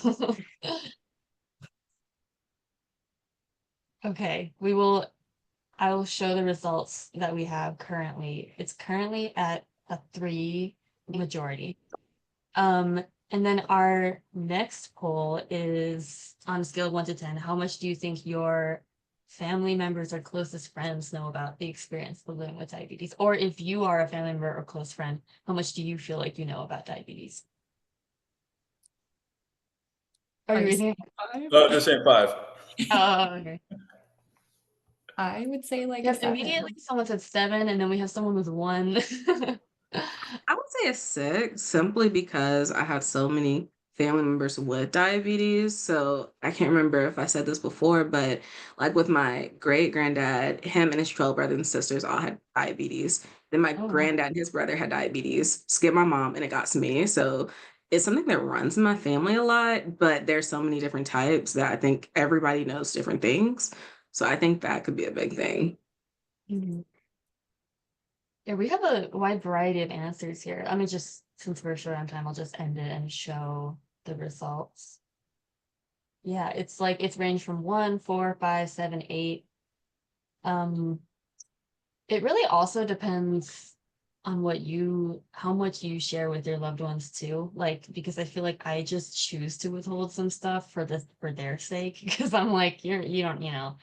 Okay, I will show the results that we have currently. It's currently at a 3 majority. And then our next poll is on a scale of 1 to 10. How much do you think your family members or closest friends know about the experience of living with diabetes? Or if you are a family member or close friend, how much do you feel like you know about diabetes? Are you Are you raising? saying 5? Oh, just saying 5. Oh, okay. I would say like a Yes, 7. immediately someone said 7, and then we have someone with 1. I would say a 6 simply because I had so many family members with diabetes. So I can't remember if I said this before, but like with my great granddad, him and his 12 brothers and sisters all had diabetes. Then my Oh, wow. granddad and his brother had diabetes, skipped my mom, and it got to me. So it's something that runs in my family a lot, but there's so many different types that I think everybody knows different things. So I think that could be a big thing. Mhm. Yeah, we have a wide variety of answers here. Let me just, since we're short on time, I'll just end it and show the results. Yeah, it's like it's ranged from 1, 4, 5, 7, 8. It really also depends on how much you share with your loved ones too. Like, because I feel like I just choose to withhold some stuff for their sake, because I'm like, you don't,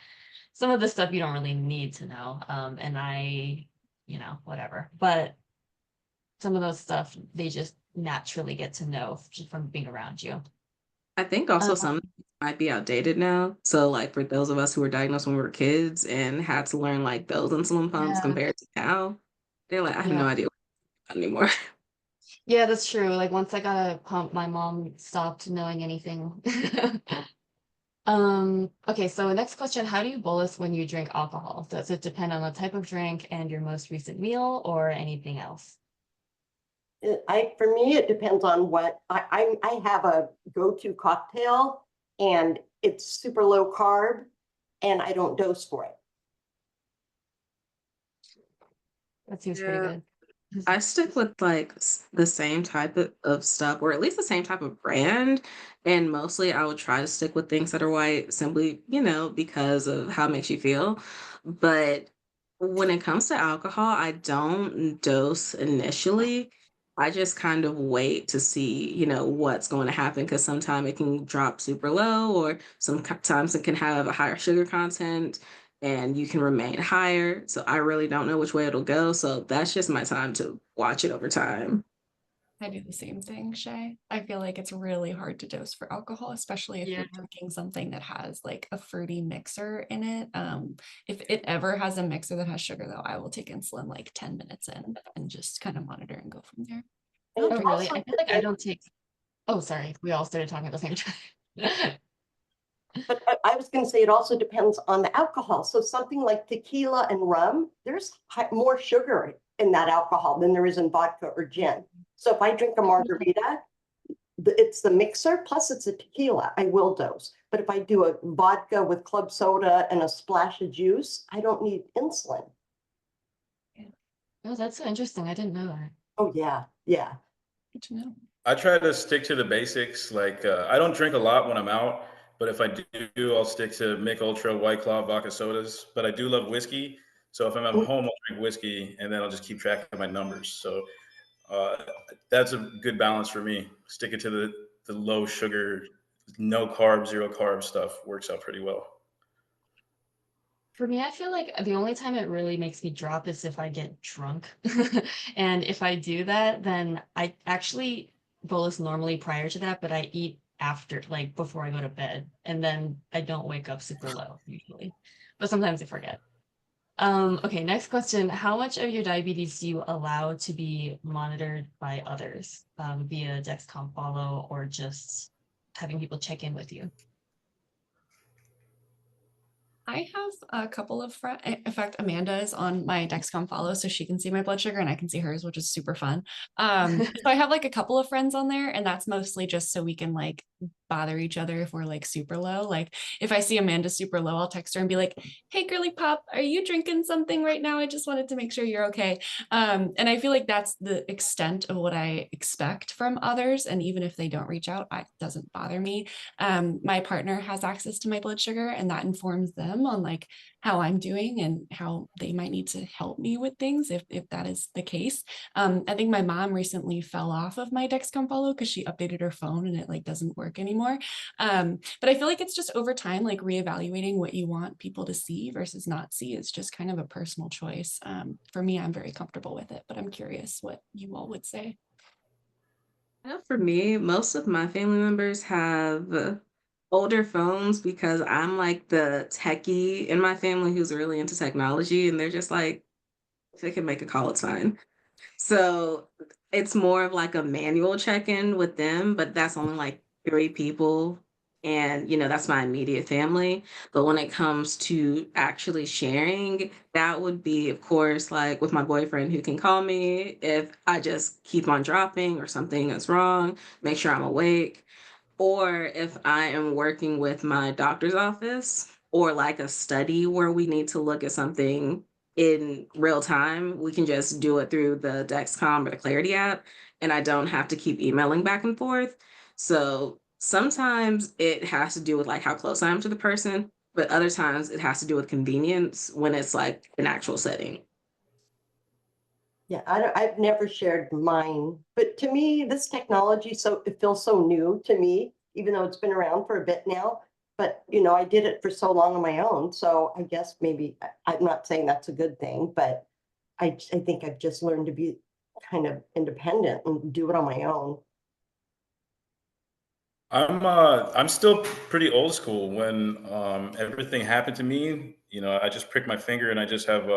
some of the stuff you don't really need to know. And I, whatever. But some of those stuff they just naturally get to know just from being around you. I think also Um, some might be outdated now. So like for those of us who were diagnosed when we were kids and had to learn like those insulin pumps yeah, compared to now, they're like, I have yeah, no idea what anymore. yeah, that's true. Like once I got a pump, my mom stopped knowing anything. Okay, so next question, how do you bolus when you drink alcohol? Does it depend on the type of drink and your most recent meal or anything else? For me, it depends on what I have a go-to cocktail and it's super low carb and I don't dose for it. That seems pretty Yeah. good. I stick with like the same type of stuff, or at least the same type of brand. And mostly I would try to stick with things that are white simply, because of how it makes you feel. But when it comes to alcohol, I don't dose initially. I just kind of wait to see, what's going to happen because sometimes it can drop super low, or sometimes it can have a higher sugar content and you can remain higher. So I really don't know which way it'll go. So that's just my time to watch it over time. I do the same thing, Shay. I feel like it's really hard to dose for alcohol, especially if Yeah. you're drinking something that has like a fruity mixer in it. If it ever has a mixer that has sugar, though, I will take insulin like 10 minutes in and just kind of monitor and go from there. And Oh, it really? also I feel like I depends- don't take. Oh, sorry. We all started talking at the same time. But I was going to say it also depends on the alcohol. So something like tequila and rum, there's more sugar in that alcohol than there is in vodka or gin. So if I drink a margarita, it's the mixer plus it's a tequila. I will dose. But if I do a vodka with club soda and a splash of juice, I don't need insulin. Oh, that's so interesting. I didn't know that. Oh yeah. Yeah. Good to know. I try to stick to the basics. Like, I don't drink a lot when I'm out, but if I do, I'll stick to Mick Ultra, White Claw, vodka sodas. But I do love whiskey. So if I'm at home, I'll drink whiskey and then I'll just keep track of my numbers. So uh, that's a good balance for me. Sticking to the low sugar, no carb, zero carb stuff works out pretty well. For me, I feel like the only time it really makes me drop is if I get drunk. And if I do that, then I actually bolus normally prior to that, but I eat after, like before I go to bed. And then I don't wake up super low usually. But sometimes I forget. Okay, next question. How much of your diabetes do you allow to be monitored by others, via Dexcom follow or just having people check in with you? I have a couple of friends. In fact, Amanda is on my Dexcom follow, so she can see my blood sugar and I can see hers, which is super fun. So I have like a couple of friends on there, and that's mostly just so we can like bother each other if we're like super low. Like if I see Amanda super low, I'll text her and be like, "Hey, girly pop, are you drinking something right now? I just wanted to make sure you're okay." And I feel like that's the extent of what I expect from others. And even if they don't reach out, it doesn't bother me. My partner has access to my blood sugar, and that informs them on like how I'm doing and how they might need to help me with things if that is the case. I think my mom recently fell off of my Dexcom follow because she updated her phone and it like doesn't work anymore. But I feel like it's just over time, like reevaluating what you want people to see versus not see is just kind of a personal choice. For me, I'm very comfortable with it, but I'm curious what you all would say. For me, most of my family members have older phones because I'm like the techie in my family who's really into technology, and they're just like, if they can make a call, it's fine. So it's more of like a manual check-in with them, but that's only like 3 people. And, that's my immediate family. But when it comes to actually sharing, that would be, of course, like with my boyfriend who can call me if I just keep on dropping or something is wrong, make sure I'm awake. Or if I am working with my doctor's office or like a study where we need to look at something in real time, we can just do it through the Dexcom or the Clarity app, and I don't have to keep emailing back and forth. So sometimes it has to do with like how close I am to the person, but other times it has to do with convenience when it's like an actual setting. Yeah, I've never shared mine, but to me, this technology, so it feels so new to me, even though it's been around for a bit now. But I did it for so long on my own, so I guess maybe I'm not saying that's a good thing, but I think I've just learned to be kind of independent and do it on my own. I'm still pretty old school. When everything happened to me, I just prick my finger and I just have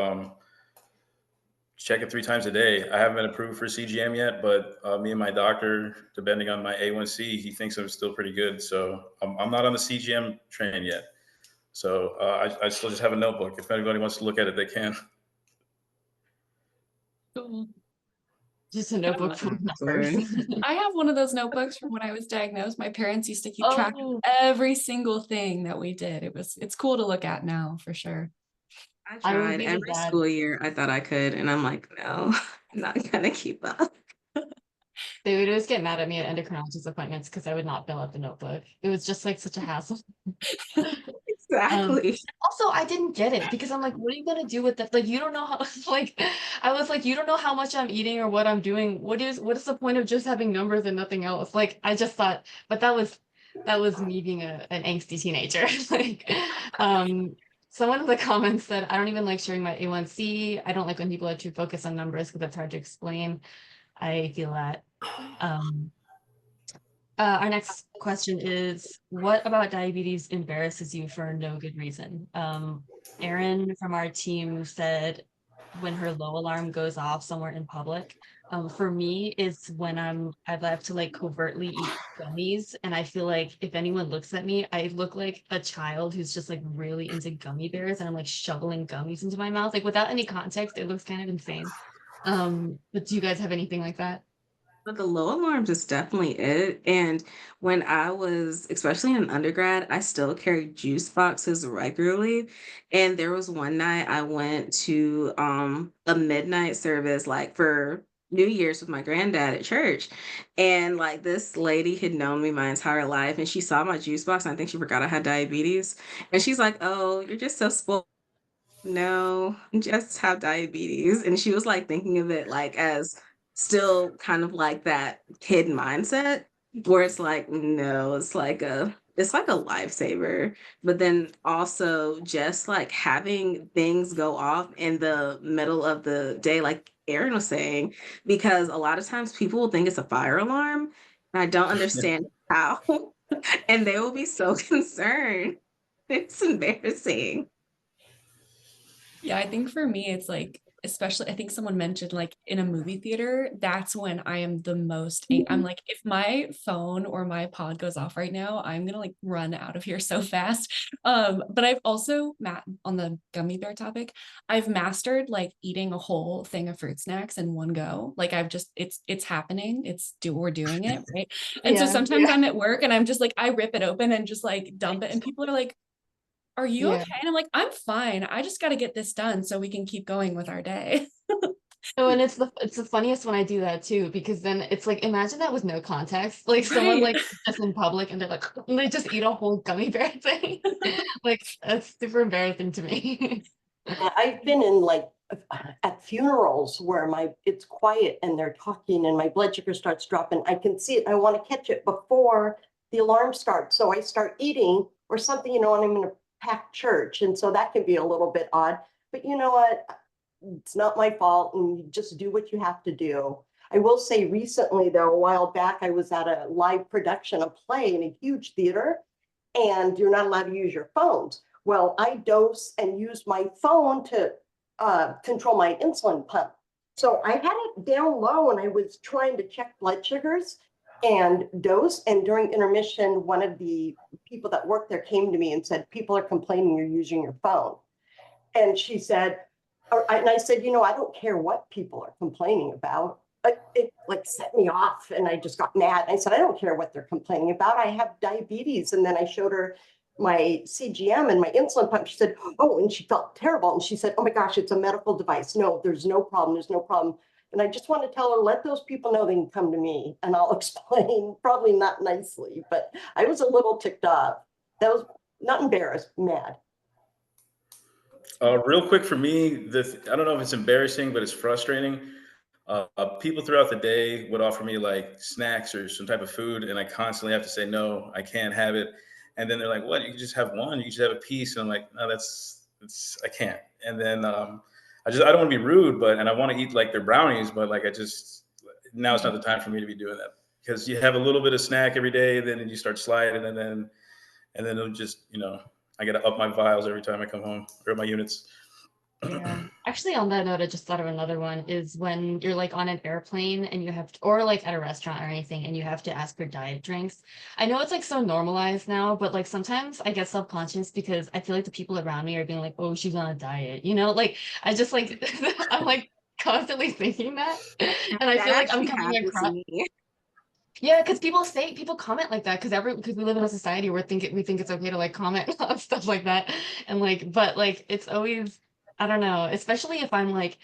check it 3 times a day. I haven't been approved for CGM yet, but me and my doctor, depending on my A1C, he thinks I'm still pretty good. So I'm not on the CGM train yet. So I still just have a notebook. If anybody wants to look at it, they can. Cool. Just a notebook full of numbers. I have one of those notebooks from when I was diagnosed. My parents used to keep track of Oh, every single thing that we did. It's cool to look at now for sure. I I would tried be the every dad. school year. I thought I could, and I'm like, no, I'm not gonna keep up. They would always get mad at me at endocrinologist appointments because I would not fill out the notebook. It was just like such a hassle. Exactly. Also, I didn't get it because I'm like, what are you gonna do with that? Like, you don't know how, like, I was like, you don't know how much I'm eating or what I'm doing. What is the point of just having numbers and nothing else? Like, I just thought, but that was me being an angsty teenager. Like, um, someone in the comments said, I don't even like sharing my A1C. I don't like when people are too focused on numbers because it's hard to explain. I feel that. Um, our next question is, what about diabetes embarrasses you for no good reason? Erin from our team said when her low alarm goes off somewhere in public. For me, it's when I've have to like covertly eat gummies, and I feel like if anyone looks at me, I look like a child who's just like really into gummy bears, and I'm like shoveling gummies into my mouth, like without any context. It looks kind of insane. But do you guys have anything like that? But the low alarms is definitely it. And when I was, especially in undergrad, I still carried juice boxes regularly. And there was one night I went to a midnight service, like for New Year's with my granddad at church. And like this lady had known me my entire life and she saw my juice box and I think she forgot I had diabetes. And she's like, "Oh, you're just so spoiled." No, just have diabetes. And she was like thinking of it like as still kind of like that kid mindset where it's like, no, it's like a lifesaver. But then also just like having things go off in the middle of the day, like Aaron was saying, because a lot of times people will think it's a fire alarm. And I don't understand how. And they will be so concerned. It's embarrassing. Yeah, I think for me, it's like, especially, I think someone mentioned like in a movie theater, that's when I am the most, I'm like, if my phone or my pod goes off right now, I'm gonna like run out of here so fast. But I've also, on the gummy bear topic, I've mastered like eating a whole thing of fruit snacks in one go. Like I've just, it's happening. We're doing it, right? And so Yeah. sometimes I'm at work and I'm just like, I rip it open and just like dump it, and people are like, are you Yeah. okay? And I'm like, I'm fine. I just got to get this done so we can keep going with our day. Oh, and it's the funniest when I do that too, because then it's like imagine that with no context. Like someone Right. like just in public and they're like and they just eat a whole gummy bear thing. Like that's super embarrassing to me. I've been in like at funerals where it's quiet and they're talking and my blood sugar starts dropping. I can see it. I want to catch it before the alarm starts. So I start eating or something, and I'm in a packed church. And so that can be a little bit odd. But you know what? It's not my fault. And you just do what you have to do. I will say recently, though, a while back, I was at a live production, a play in a huge theater, and you're not allowed to use your phones. Well, I dose and use my phone to control my insulin pump. So I had it down low and I was trying to check blood sugars and dose. And during intermission, one of the people that worked there came to me and said, "People are complaining you're using your phone." And she said, and I said, I don't care what people are complaining about. It like set me off and I just got mad. I said, I don't care what they're complaining about. I have diabetes. And then I showed her my CGM and my insulin pump. She said, oh, and she felt terrible. And she said, oh my gosh, it's a medical device. No, there's no problem. There's no problem. And I just want to tell her, let those people know they can come to me and I'll explain, probably not nicely, but I was a little ticked off. That was not embarrassed, mad. Real quick for me, I don't know if it's embarrassing, but it's frustrating. People throughout the day would offer me like snacks or some type of food, and I constantly have to say no, I can't have it. And then they're like, "What? You can just have one. You can just have a piece." And I'm like, "No, I can't." And then I don't want to be rude, and I want to eat like their brownies, but like now it's not the time for me to be doing that because you have a little bit of snack every day, then you start sliding, and then it'll just I got to up my vials every time I come home or my units. Yeah. Actually, on that note, I just thought of another one is when you're like on an airplane and you have to, or like at a restaurant or anything, and you have to ask for diet drinks. I know it's like so normalized now, but like sometimes I get self-conscious because I feel like the people around me are being like, oh, she's on a diet, Like I just like I'm like constantly thinking that. And I That feel like I'm actually coming happens to across. me. Yeah, because people comment like that because we live in a society where we think it's okay to like comment on stuff like that, and like but like it's always I don't know, especially if I'm like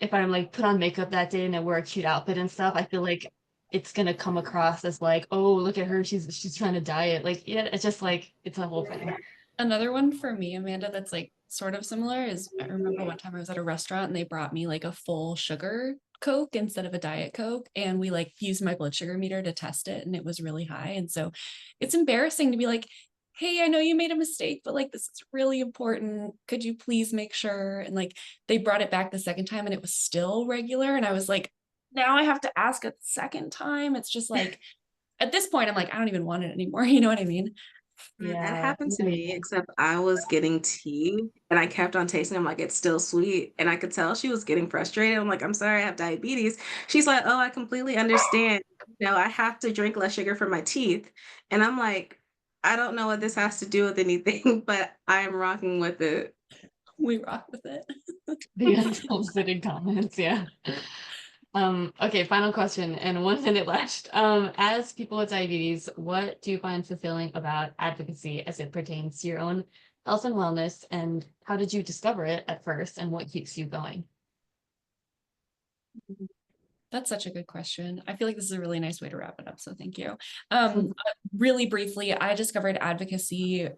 put on makeup that day and I wear a cute outfit and stuff. I feel like it's gonna come across as like, oh, look at her, she's trying to diet. Like yeah, it's just like it's a whole thing. Another one for me, Amanda, that's like sort of similar is I remember one time I was at a restaurant and they brought me like a full sugar Coke instead of a Diet Coke. And we like used my blood sugar meter to test it and it was really high. And so it's embarrassing to be like, hey, I know you made a mistake, but like this is really important. Could you please make sure? And like they brought it back the second time and it was still regular. And I was like, now I have to ask a second time. It's just like at this point, I'm like, I don't even want it anymore. You know what I mean? That Yeah. happened to me, except I was getting tea and I kept on tasting. I'm like, it's still sweet. And I could tell she was getting frustrated. I'm like, I'm sorry, I have diabetes. She's like, oh, I completely understand. I have to drink less sugar for my teeth. And I'm like, I don't know what this has to do with anything, but I'm rocking with it. We rock with it. The unsolicited comments, yeah. Okay, final question and 1 minute left. As people with diabetes, what do you find fulfilling about advocacy as it pertains to your own health and wellness, and how did you discover it at first, and what keeps you going? That's such a good question. I feel like this is a really nice way to wrap it up. So thank you. Really briefly, I discovered advocacy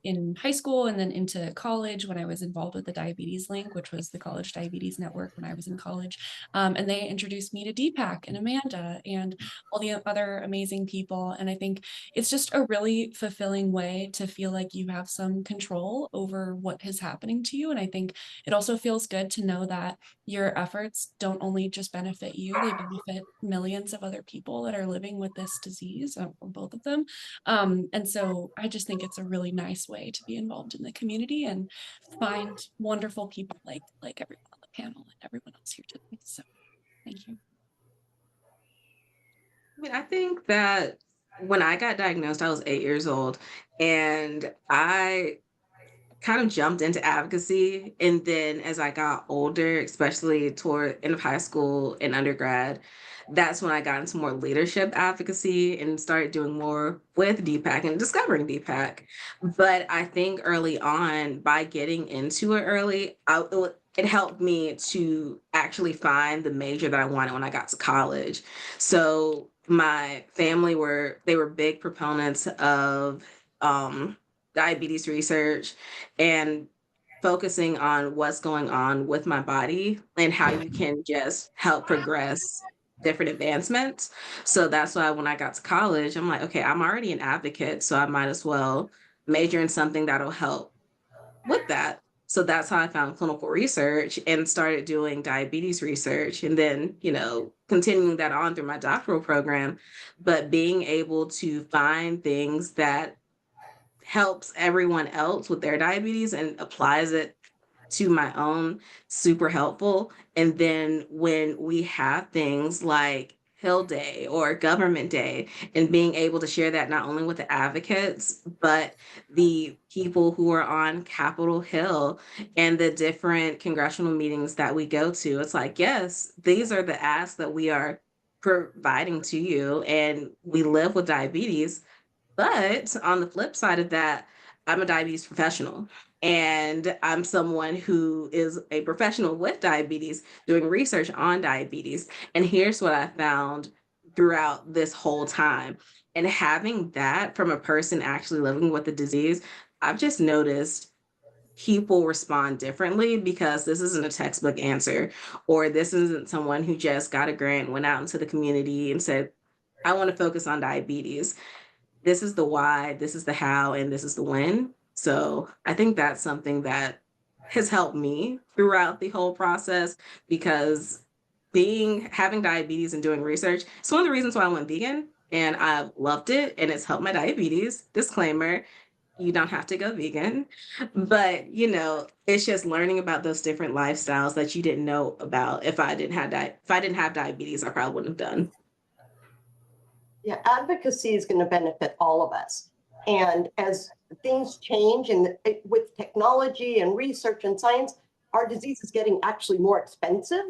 in high school and then into college when I was involved with the Diabetes Link, which was the College Diabetes Network when I was in college. And they introduced me to Deepak and Amanda and all the other amazing people. And I think it's just a really fulfilling way to feel like you have some control over what is happening to you. And I think it also feels good to know that your efforts don't only just benefit you, they benefit millions of other people that are living with this disease, or both of them. And so I just think it's a really nice way to be involved in the community and find wonderful people like everyone on the panel and everyone else here today. So thank you. I mean, I think that when I got diagnosed, I was 8 years old, and I kind of jumped into advocacy. And then as I got older, especially toward end of high school and undergrad, that's when I got into more leadership advocacy and started doing more with DPAC and discovering DPAC. But I think early on, by getting into it early, it helped me to actually find the major that I wanted when I got to college. So my family were big proponents of diabetes research and focusing on what's going on with my body and how you can just help progress different advancements. So that's why when I got to college, I'm like, okay, I'm already an advocate, so I might as well major in something that'll help with that. So that's how I found clinical research and started doing diabetes research and then, continuing that on through my doctoral program. But being able to find things that helps everyone else with their diabetes and applies it to my own, super helpful. And then when we have things like Hill Day or Government Day, and being able to share that not only with the advocates, but the people who are on Capitol Hill and the different congressional meetings that we go to, it's like, yes, these are the asks that we are providing to you, and we live with diabetes. But on the flip side of that, I'm a diabetes professional, and I'm someone who is a professional with diabetes doing research on diabetes. And here's what I found throughout this whole time. And having that from a person actually living with the disease, I've just noticed people respond differently because this isn't a textbook answer, or this isn't someone who just got a grant, went out into the community and said, I want to focus on diabetes. This is the why, this is the how, and this is the when. So I think that's something that has helped me throughout the whole process, because having diabetes and doing research, it's one of the reasons why I went vegan, and I've loved it and it's helped my diabetes. Disclaimer, you don't have to go vegan, but it's just learning about those different lifestyles that you didn't know about. If I didn't have diabetes, I probably wouldn't have done. Yeah, advocacy is going to benefit all of us. And as things change and with technology and research and science, our disease is getting actually more expensive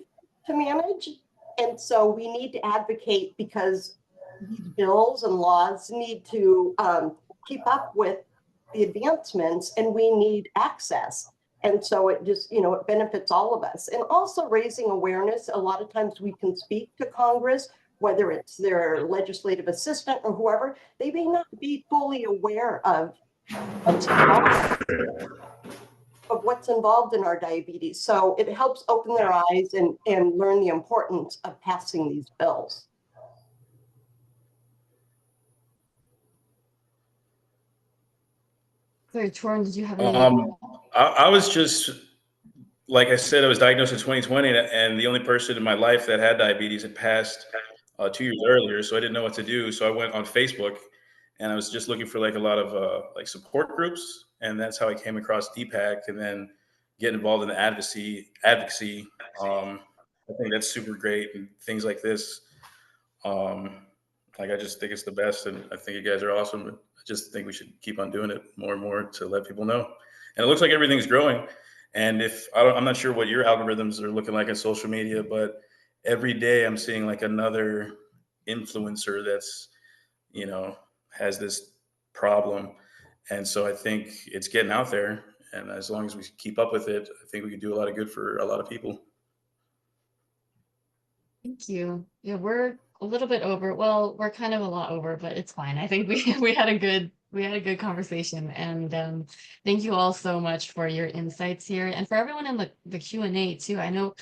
to manage. And so we need to advocate, because these bills and laws need to keep up with the advancements, and we need access. And so it just, it benefits all of us. And also raising awareness. A lot of times we can speak to Congress, whether it's their legislative assistant or whoever, they may not be fully aware of what's involved in our diabetes. So it helps open their eyes and learn the importance of passing these bills. Sorry, Torrin, did you have any? I was just, like I said, I was diagnosed in 2020, and the only person in my life that had diabetes had passed 2 years earlier. So I didn't know what to do. So I went on Facebook, and I was just looking for like a lot of like support groups, and that's how I came across DPAC, and then get involved in the advocacy. I think that's super great, and things like this. Um, like I just think it's the best, and I think you guys are awesome. I just think we should keep on doing it more and more to let people know. And it looks like everything's growing. And I'm not sure what your algorithms are looking like on social media, but every day I'm seeing like another influencer that's, has this problem. And so I think it's getting out there. And as long as we keep up with it, I think we can do a lot of good for a lot of people. Thank you. Yeah, we're a little bit over. Well, we're kind of a lot over, but it's fine. I think we we had a good conversation, and thank you all so much for your insights here, and for everyone in the Q&A too. I know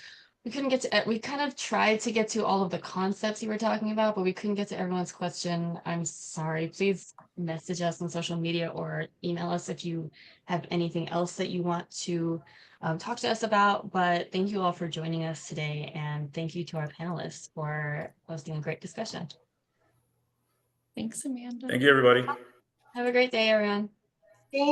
we couldn't get to we kind of tried to get to all of the concepts you were talking about, but we couldn't get to everyone's question. I'm sorry. Please message us on social media or email us if you have anything else that you want to talk to us about. But thank you all for joining us today, and thank you to our panelists for hosting a great discussion. Thanks, Amanda. Thank you, everybody. Have a great day, everyone. Thank